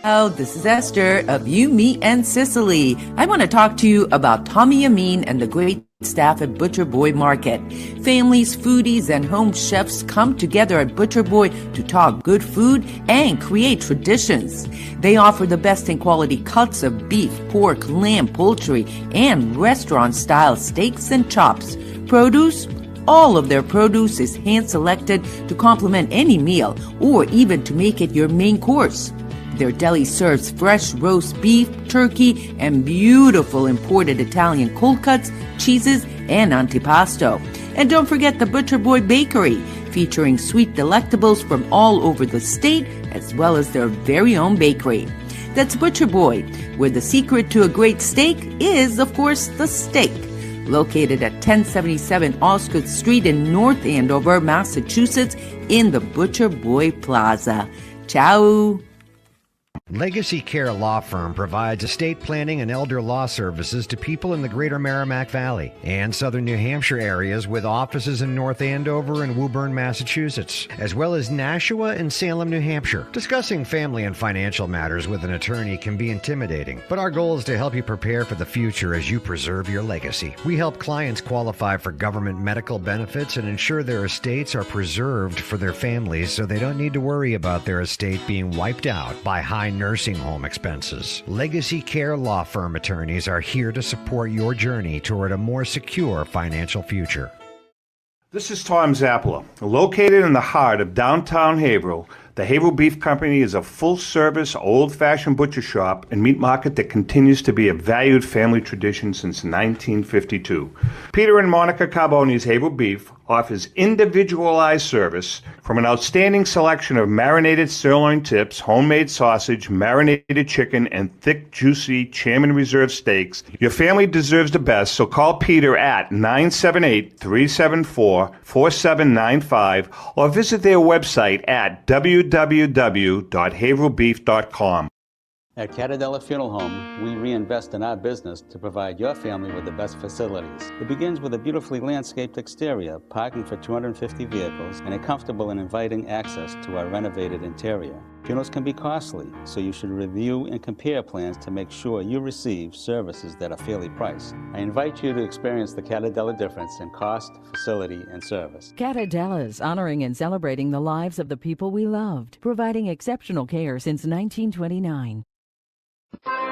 Oh, this is Esther of You, Me, and Sicily. I want to talk to you about Tommy Amin and the great staff at Butcher Boy Market. Families, foodies, and home chefs come together at Butcher Boy to talk good food and create traditions. They offer the best in quality cuts of beef, pork, lamb, poultry, and restaurant-style steaks and chops. Produce? All of their produce is hand-selected to complement any meal or even to make it your main course. Their deli serves fresh roast beef, turkey, and beautiful imported Italian cold cuts, cheeses, and antipasto. And don't forget the Butcher Boy Bakery, featuring sweet delectables from all over the state, as well as their very own bakery. That's Butcher Boy, where the secret to a great steak is, of course, the steak. Located at 1077 Osgood Street in North Andover, Massachusetts, in the Butcher Boy Plaza. Ciao! Legacy Care Law Firm provides estate planning and elder law services to people in the greater Merrimack Valley and southern New Hampshire areas with offices in North Andover and Woburn, Massachusetts, as well as Nashua and Salem, New Hampshire. Discussing family and financial matters with an attorney can be intimidating, but our goal is to help you prepare for the future as you preserve your legacy. We help clients qualify for government medical benefits and ensure their estates are preserved for their families so they don't need to worry about their estate being wiped out by high nursing home expenses. Legacy Care Law Firm attorneys are here to support your journey toward a more secure financial future. This is Tom Zappala. Located in the heart of downtown Haverhill, the Haverhill Beef Company is a full-service, old-fashioned butcher shop and meat market that continues to be a valued family tradition since 1952. Peter and Monica Carboni's Haverhill Beef offers individualized service from an outstanding selection of marinated sirloin tips, homemade sausage, marinated chicken, and thick, juicy Chairman Reserve steaks. Your family deserves the best, so call Peter at 978-374-4795 or visit their website at www.haverhillbeef.com. At Catadella Funeral Home, we reinvest in our business to provide your family with the best facilities. It begins with a beautifully landscaped exterior, parking for 250 vehicles, and a comfortable and inviting access to our renovated interior. Funerals can be costly, so you should review and compare plans to make sure you receive services that are fairly priced. I invite you to experience the Catadella difference in cost, facility, and service. Catadella's honoring and celebrating the lives of the people we loved, providing exceptional care since 1929.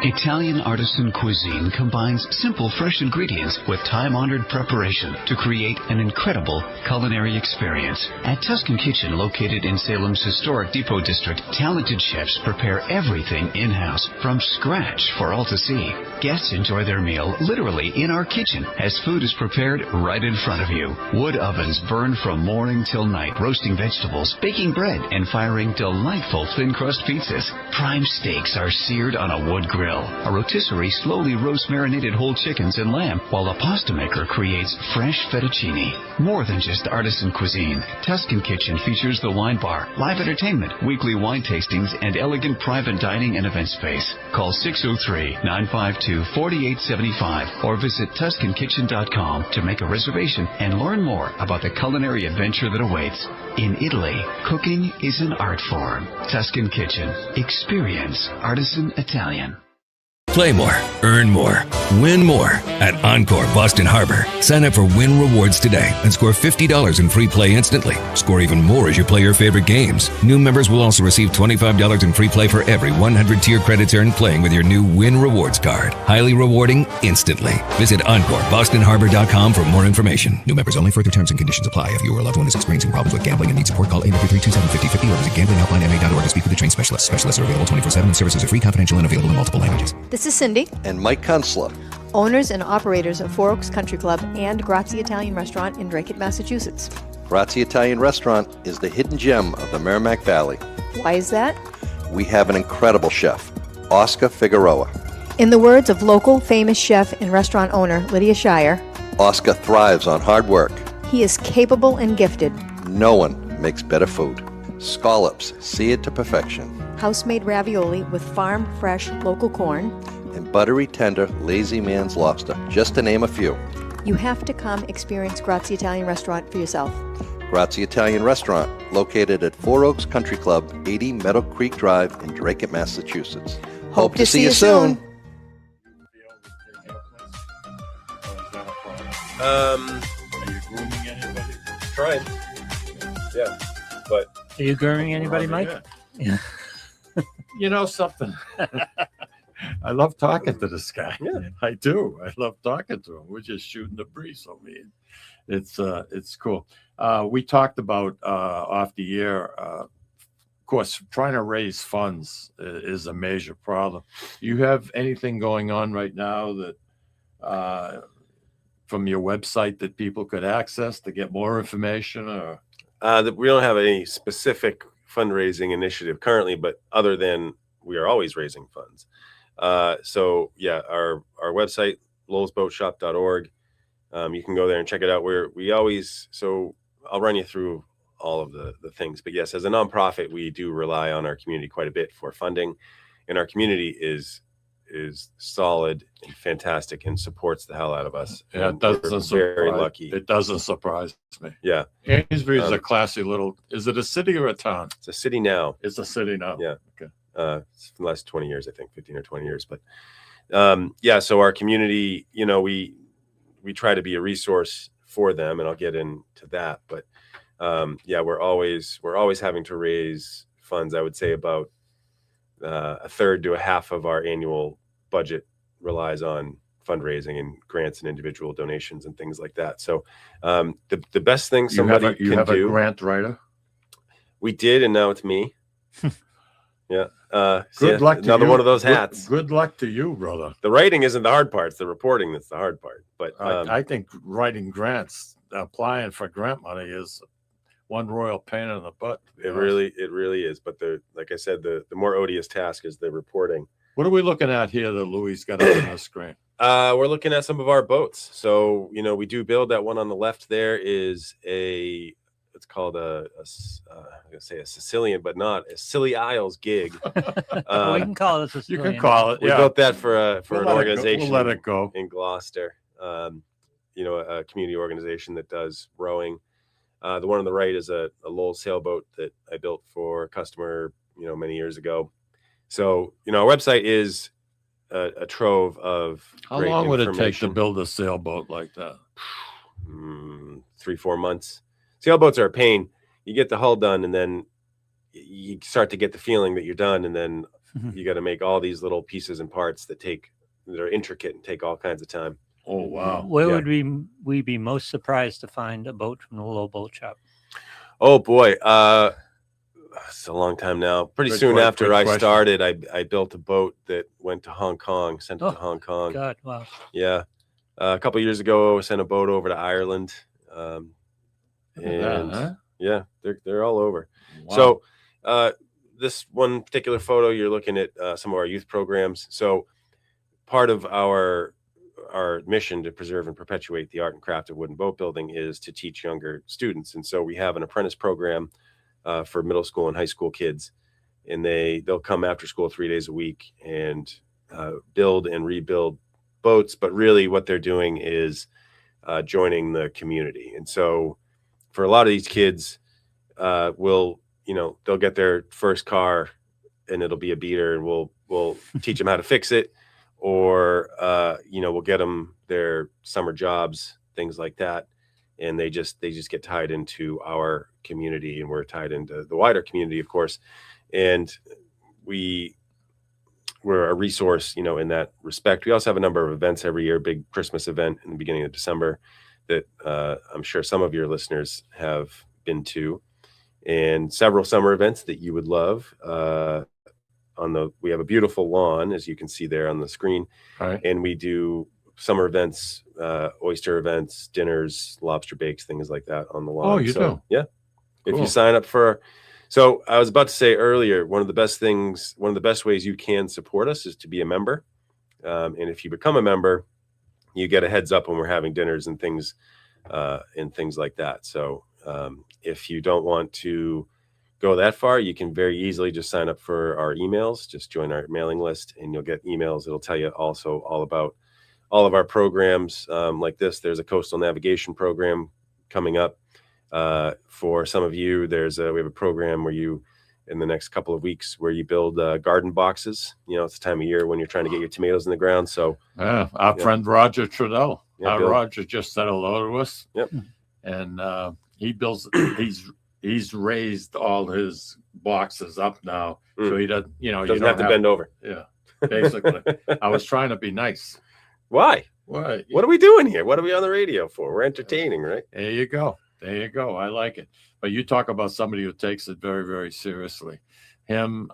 Italian artisan cuisine combines simple, fresh ingredients with time-honored preparation to create an incredible culinary experience. At Tuscan Kitchen, located in Salem's historic Depot District, talented chefs prepare everything in-house from scratch for all to see. Guests enjoy their meal literally in our kitchen as food is prepared right in front of you. Wood ovens burn from morning till night, roasting vegetables, baking bread, and firing delightful thin-crust pizzas. Prime steaks are seared on a wood grill. A rotisserie slowly roasts marinated whole chickens and lamb, while a pasta maker creates fresh fettuccine. More than just artisan cuisine, Tuscan Kitchen features the wine bar, live entertainment, weekly wine tastings, and elegant private dining and event space. Call 603-952-4875 or visit TuscanKitchen.com to make a reservation and learn more about the culinary adventure that awaits. In Italy, cooking is an art form. Tuscan Kitchen. Experience artisan Italian. Play more, earn more, win more at Encore Boston Harbor. Sign up for Win Rewards today and score $50 in free play instantly. Score even more as you play your favorite games. New members will also receive $25 in free play for every 100 tier credits earned playing with your new Win Rewards card. Highly rewarding instantly. Visit EncoreBostonHarbor.com for more information. New members only. Further terms and conditions apply. If you or a loved one is experiencing problems with gambling and needs support, call 833-273-5050 or visit GamblingHelplineMA.org to speak with a trained specialist. Specialists are available 24/7 and services are free, confidential, and available in multiple languages. This is Cindy. And Mike Kunstler. Owners and operators of Four Oaks Country Club and Grazie Italian Restaurant in Drake, Massachusetts. Grazie Italian Restaurant is the hidden gem of the Merrimack Valley. Why is that? We have an incredible chef, Oscar Figueroa. In the words of local famous chef and restaurant owner Lydia Shire, Oscar thrives on hard work. he is capable and gifted. No one makes better food. Scallops, seared to perfection. House-made ravioli with farm-fresh local corn. And buttery, tender, lazy man's lobster, just to name a few. You have to come experience Grazie Italian Restaurant for yourself. Grazie Italian Restaurant, located at Four Oaks Country Club, 80 Meadow Creek Drive in Drake, Massachusetts. Hope to see you soon. Are you grooming anybody? Trying. Yeah, but Are you grooming anybody, Mike? Yeah. You know something? I love talking to this guy. Yeah. I do. I love talking to him. We're just shooting the breeze. I mean, it's cool. We talked about off the air. Of course, trying to raise funds is a major problem. You have anything going on right now that from your website that people could access to get more information? Or that we don't have any specific fundraising initiative currently, but other than we are always raising funds. So yeah, our website, lowellsboatshop.org. You can go there and check it out. So I'll run you through all of the things, but yes, as a nonprofit, we do rely on our community quite a bit for funding. and our community is solid and fantastic and supports the hell out of us. Yeah, and it doesn't we're very surprise, lucky. It doesn't surprise me. Yeah. Amesbury is a classy little, is it a city or a town? It's a city now. It's a city now. Yeah. Okay. It's for the last 20 years, I think 15 or 20 years. But yeah, so our community, you know, we try to be a resource for them, and I'll get into that. But yeah, we're always having to raise funds. I would say about a third to a half of our annual budget relies on fundraising and grants and individual donations and things like that. So the best thing somebody you can have do, a grant writer? we did, and now it's me. Yeah. Good luck to another you. one of those hats. Good luck to you, brother. The writing isn't the hard part. It's the reporting that's the hard part. But I think writing grants, applying for grant money is one royal pain in the butt. it really is. But like I said, the more odious task is the reporting. What are we looking at here that Louis got up on the screen? We're looking at some of our boats. So, you know, we do build that one on the left. There is it's called I'm gonna say a Sicilian, but not a Scilly Isles gig. We can call it a Sicilian. You can call it. We Yeah. built that for We'll an let it go. organization. We'll let it go. In Gloucester. You know, a community organization that does rowing. The one on the right is a Lowell sailboat that I built for a customer, you know, many years ago. So, you know, our website is a trove of How great long would it take to information. build a sailboat like that? 3-4 months. Sailboats are a pain. You get the hull done, and then you start to get the feeling that you're done, and then you got to make all these little pieces and parts that are intricate and take all kinds of time. Oh wow! Where Yeah. would we be most surprised to find a boat from the Lowell Boat Shop? Oh boy, it's a long time now. Pretty soon after I started, I built a boat that went to Hong Kong, sent it to Hong Kong. God, wow. Yeah, a couple of years ago, I sent a boat over to Ireland, Look at that, huh? yeah, they're all over. Wow. So this one particular photo, you're looking at some of our youth programs. So part of our mission to preserve and perpetuate the art and craft of wooden boat building is to teach younger students. And so we have an apprentice program for middle school and high school kids, and they'll come after school 3 days a week and build and rebuild boats. But really what they're doing is joining the community. And so for a lot of these kids, they'll get their first car and it'll be a beater, and we'll teach them how to fix it. Or, we'll get them their summer jobs, things like that. And they just get tied into our community, and we're tied into the wider community, of course. And we're a resource, in that respect. We also have a number of events every year, big Christmas event in the beginning of December that I'm sure some of your listeners have been to, and several summer events that you would love. We have a beautiful lawn, as you can see there on the screen. Right. And we do summer events, oyster events, dinners, lobster bakes, things like that on the lawn. Oh, you do? Yeah. Cool. If you sign up so I was about to say earlier, one of the best ways you can support us is to be a member. And if you become a member, you get a heads up when we're having dinners and things like that. So if you don't want to go that far, you can very easily just sign up for our emails. Just join our mailing list, and you'll get emails. It'll tell you also all about all of our programs like this. There's a coastal navigation program coming up. For some of you, we have a program where you, in the next couple of weeks, where you build garden boxes. It's the time of year when you're trying to get your tomatoes in the ground. So our friend Roger Trudell, Bill. Roger just said hello to us. Yep. And he builds, he's raised all his boxes up now. So he doesn't, you doesn't have to bend over. Yeah, basically. I was trying to be nice. Why? What are we doing here? What are we on the radio for? We're entertaining, right? There you go. I like it. But you talk about somebody who takes it very, very seriously. Him,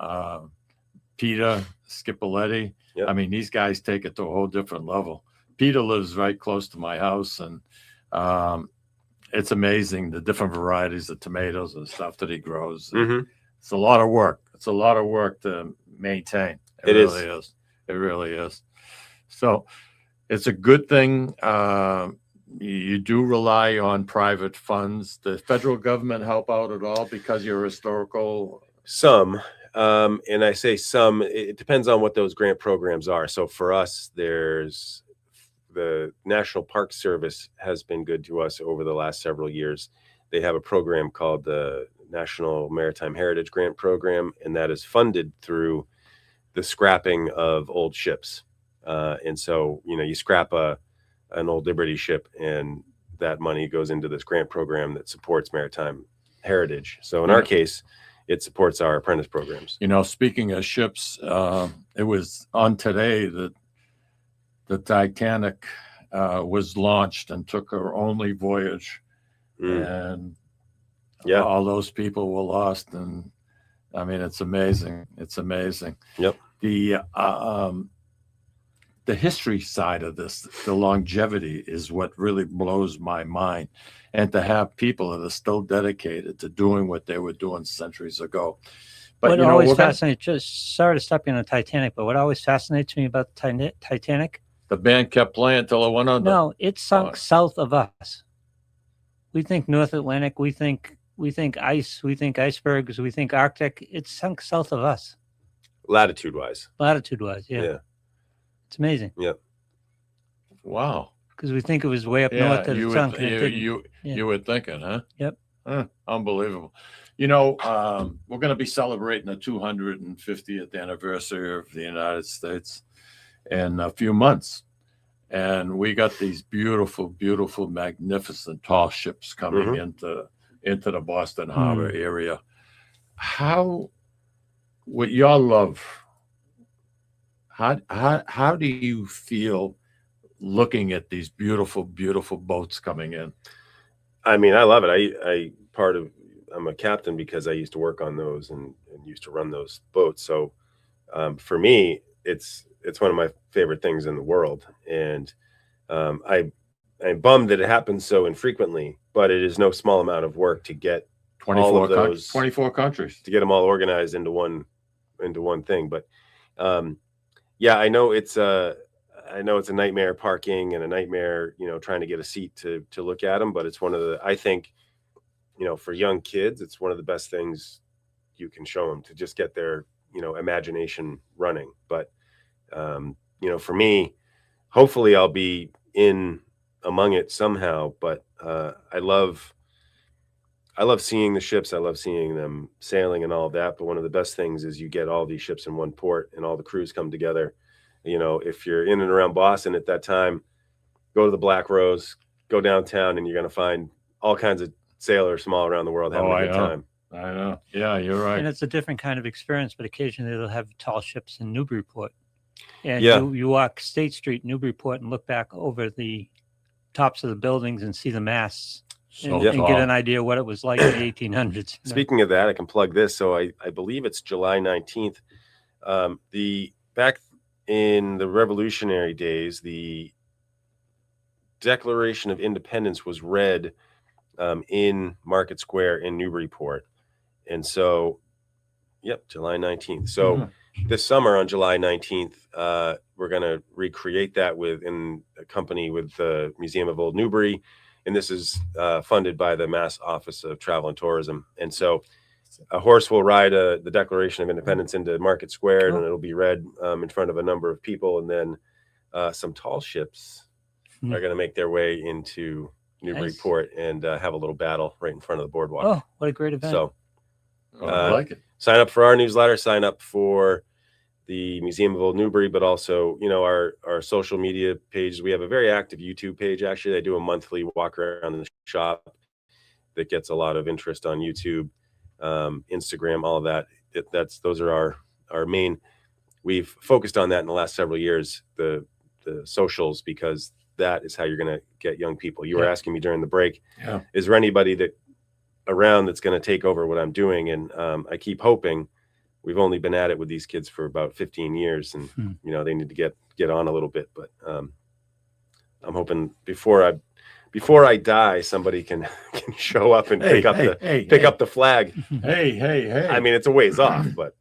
Peter, Scipoletti. Yep. I mean, these guys take it to a whole different level. Peter lives right close to my house, and it's amazing the different varieties of tomatoes and stuff that he grows. Mm-hmm. It's a lot of work. It's a lot of work to maintain. It really is. It really is. So it's a good thing. You do rely on private funds. The federal government help out at all because you're historical? Some. And I say some, it depends on what those grant programs are. So for us, there's the National Park Service has been good to us over the last several years. They have a program called the National Maritime Heritage Grant Program, and that is funded through the scrapping of old ships. And so, you scrap an old Liberty ship, and that money goes into this grant program that supports maritime heritage. So in our case, it supports our apprentice programs. Speaking of ships, it was on today that the Titanic was launched and took her only voyage. And all those people were lost. And I mean, it's amazing. It's amazing. Yep. The history side of this, the longevity, is what really blows my mind. And to have people that are still dedicated to doing what they were doing centuries ago. But what always fascinates, just sorry to stop you on the Titanic, but what always fascinates me about the Titanic, the band kept playing till it went under. No, it sunk south of us. We think North Atlantic, we think ice, we think icebergs, we think Arctic. It sunk south of us. Latitude wise, yeah. It's amazing. Yep. Wow. Because we think it was way up north that it sunk. You were thinking, huh? Yep. Unbelievable. We're going to be celebrating the 250th anniversary of the United States in a few months. And we got these beautiful, beautiful, magnificent tall ships coming into the Boston Harbor area. How, with your love, how do you feel looking at these beautiful, beautiful boats coming in? I mean, I love it. I'm a captain because I used to work on those and used to run those boats. So for me, it's one of my favorite things in the world. And I'm bummed that it happens so infrequently, but it is no small amount of work to get 24 countries to get them all organized into one thing. But I know it's a nightmare parking and a nightmare, trying to get a seat to look at them. But it's I think, for young kids, it's one of the best things you can show them to just get their, imagination running. But, for me, hopefully I'll be in among it somehow. But I love seeing the ships. I love seeing them sailing and all of that. But one of the best things is you get all these ships in one port and all the crews come together. If you're in and around Boston at that time, go to the Black Rose, go downtown, and you're going to find all kinds of sailors from all around the world having a good time. I know. Yeah, you're right. And it's a different kind of experience, but occasionally they'll have tall ships in Newburyport. And you walk State Street, Newburyport, and look back over the tops of the buildings and see the masts and get an idea what it was like in the 1800s. Speaking of that, I can plug this. So I believe it's July 19th. Back in the Revolutionary days, the Declaration of Independence was read in Market Square in Newburyport. And so, July 19th. So this summer on July 19th, we're going to recreate that in a company with the Museum of Old Newbury. And this is funded by the Mass Office of Travel and Tourism. And so a horse will ride the Declaration of Independence into Market Square, and it'll be read in front of a number of people. And then some tall ships are going to make their way into Newburyport and have a little battle right in front of the boardwalk. Oh, what a great event. So I like it. Sign up for our newsletter, sign up for the Museum of Old Newbury, but also, our social media pages. We have a very active YouTube page. Actually, I do a monthly walk around in the shop that gets a lot of interest on YouTube, Instagram, all of that. Those are our main. We've focused on that in the last several years, the socials, because that is how you're going to get young people. You were asking me during the break, is there anybody around that's going to take over what I'm doing? And I keep hoping. We've only been at it with these kids for about 15 years, and they need to get on a little bit. But I'm hoping before I die, somebody can show up and pick up the flag. Hey! I mean, it's a ways off, but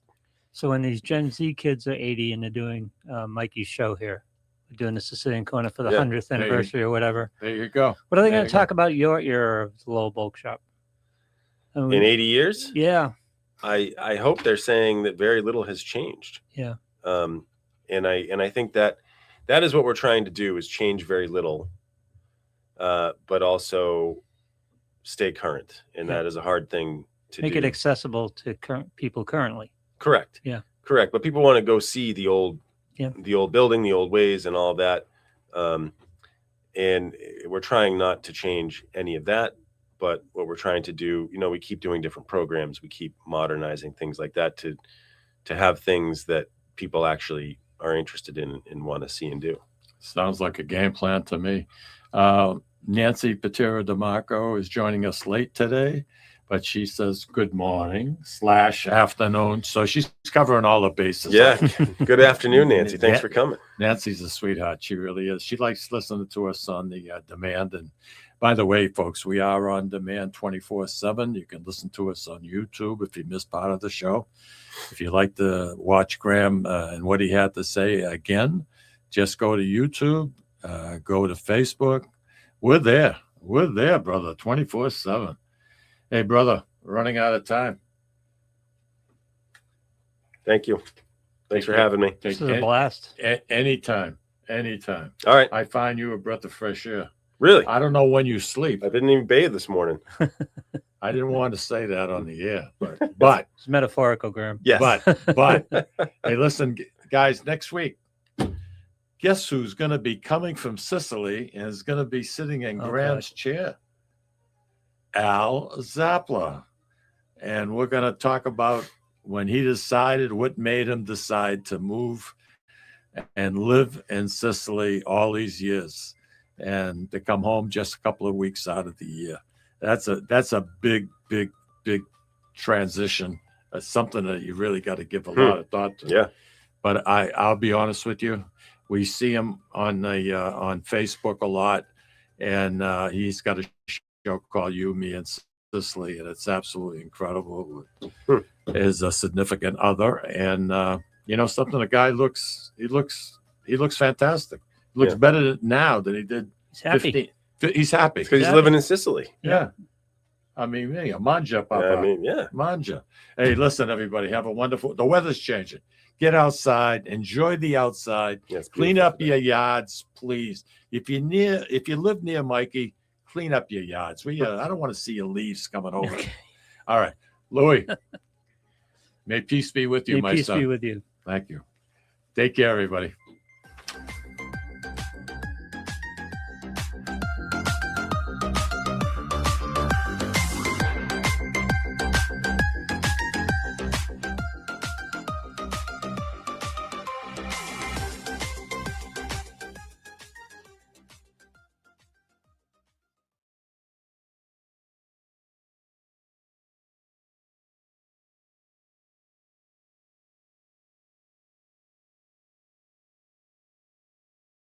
so when these Gen Z kids are 80 and they're doing Mikey's show here, we're doing the Sicilian Corner for the 100th anniversary or whatever. There you go. What are they going to talk about your era of the Lowell Bulk Shop? In 80 years? Yeah. I hope they're saying that very little has changed. Yeah. And I think that is what we're trying to do, is change very little, but also stay current. And that is a hard thing to make do. it accessible to current people currently. Correct. Yeah. Correct. But people want to go see the old building, the old ways and all that. And we're trying not to change any of that. But what we're trying to do, we keep doing different programs. We keep modernizing things like that to have things that people actually are interested in and want to see and do. Sounds like a game plan to me. Nancy Patera DeMarco is joining us late today, but she says good morning / afternoon. So she's covering all the bases. Yeah. Good afternoon, Nancy. Thanks for coming. Nancy's a sweetheart. She really is. She likes listening to us on the demand. And by the way, folks, we are on demand 24/7. You can listen to us on YouTube if you missed part of the show. If you like to watch Graham and what he had to say again, just go to YouTube, go to Facebook. We're there, brother, 24/7. Hey, brother, we're running out of time. Thank you. Thanks for having me. This is a blast. Anytime. All right. I find you a breath of fresh air. Really? I don't know when you sleep. I didn't even bathe this morning. I didn't want to say that on the air, but It's metaphorical, Graham. Yes. But hey, listen, guys, next week, guess who's going to be coming from Sicily and is going to be sitting in Graham's chair? Al Zappler. And we're going to talk about when he decided, what made him decide to move and live in Sicily all these years and to come home just a couple of weeks out of the year. That's a big transition. It's something that you really got to give a lot of thought to. Yeah. But I'll be honest with you. We see him on Facebook a lot, and he's got a show called You, Me, and Sicily, and it's absolutely incredible. Is a significant other, and something. The guy looks fantastic. He looks better now than he did. He's happy. He's happy because he's living in Sicily. Yeah. I mean, manja, Papa. Manja. Hey, listen, everybody, have a wonderful. The weather's changing. Get outside, enjoy the outside. Yes, clean up your yards, please. If you live near Mikey, clean up your yards. I don't want to see your leaves coming over. All right, Louis. May peace be with you, my son. May peace be with you. Thank you. Take care, everybody.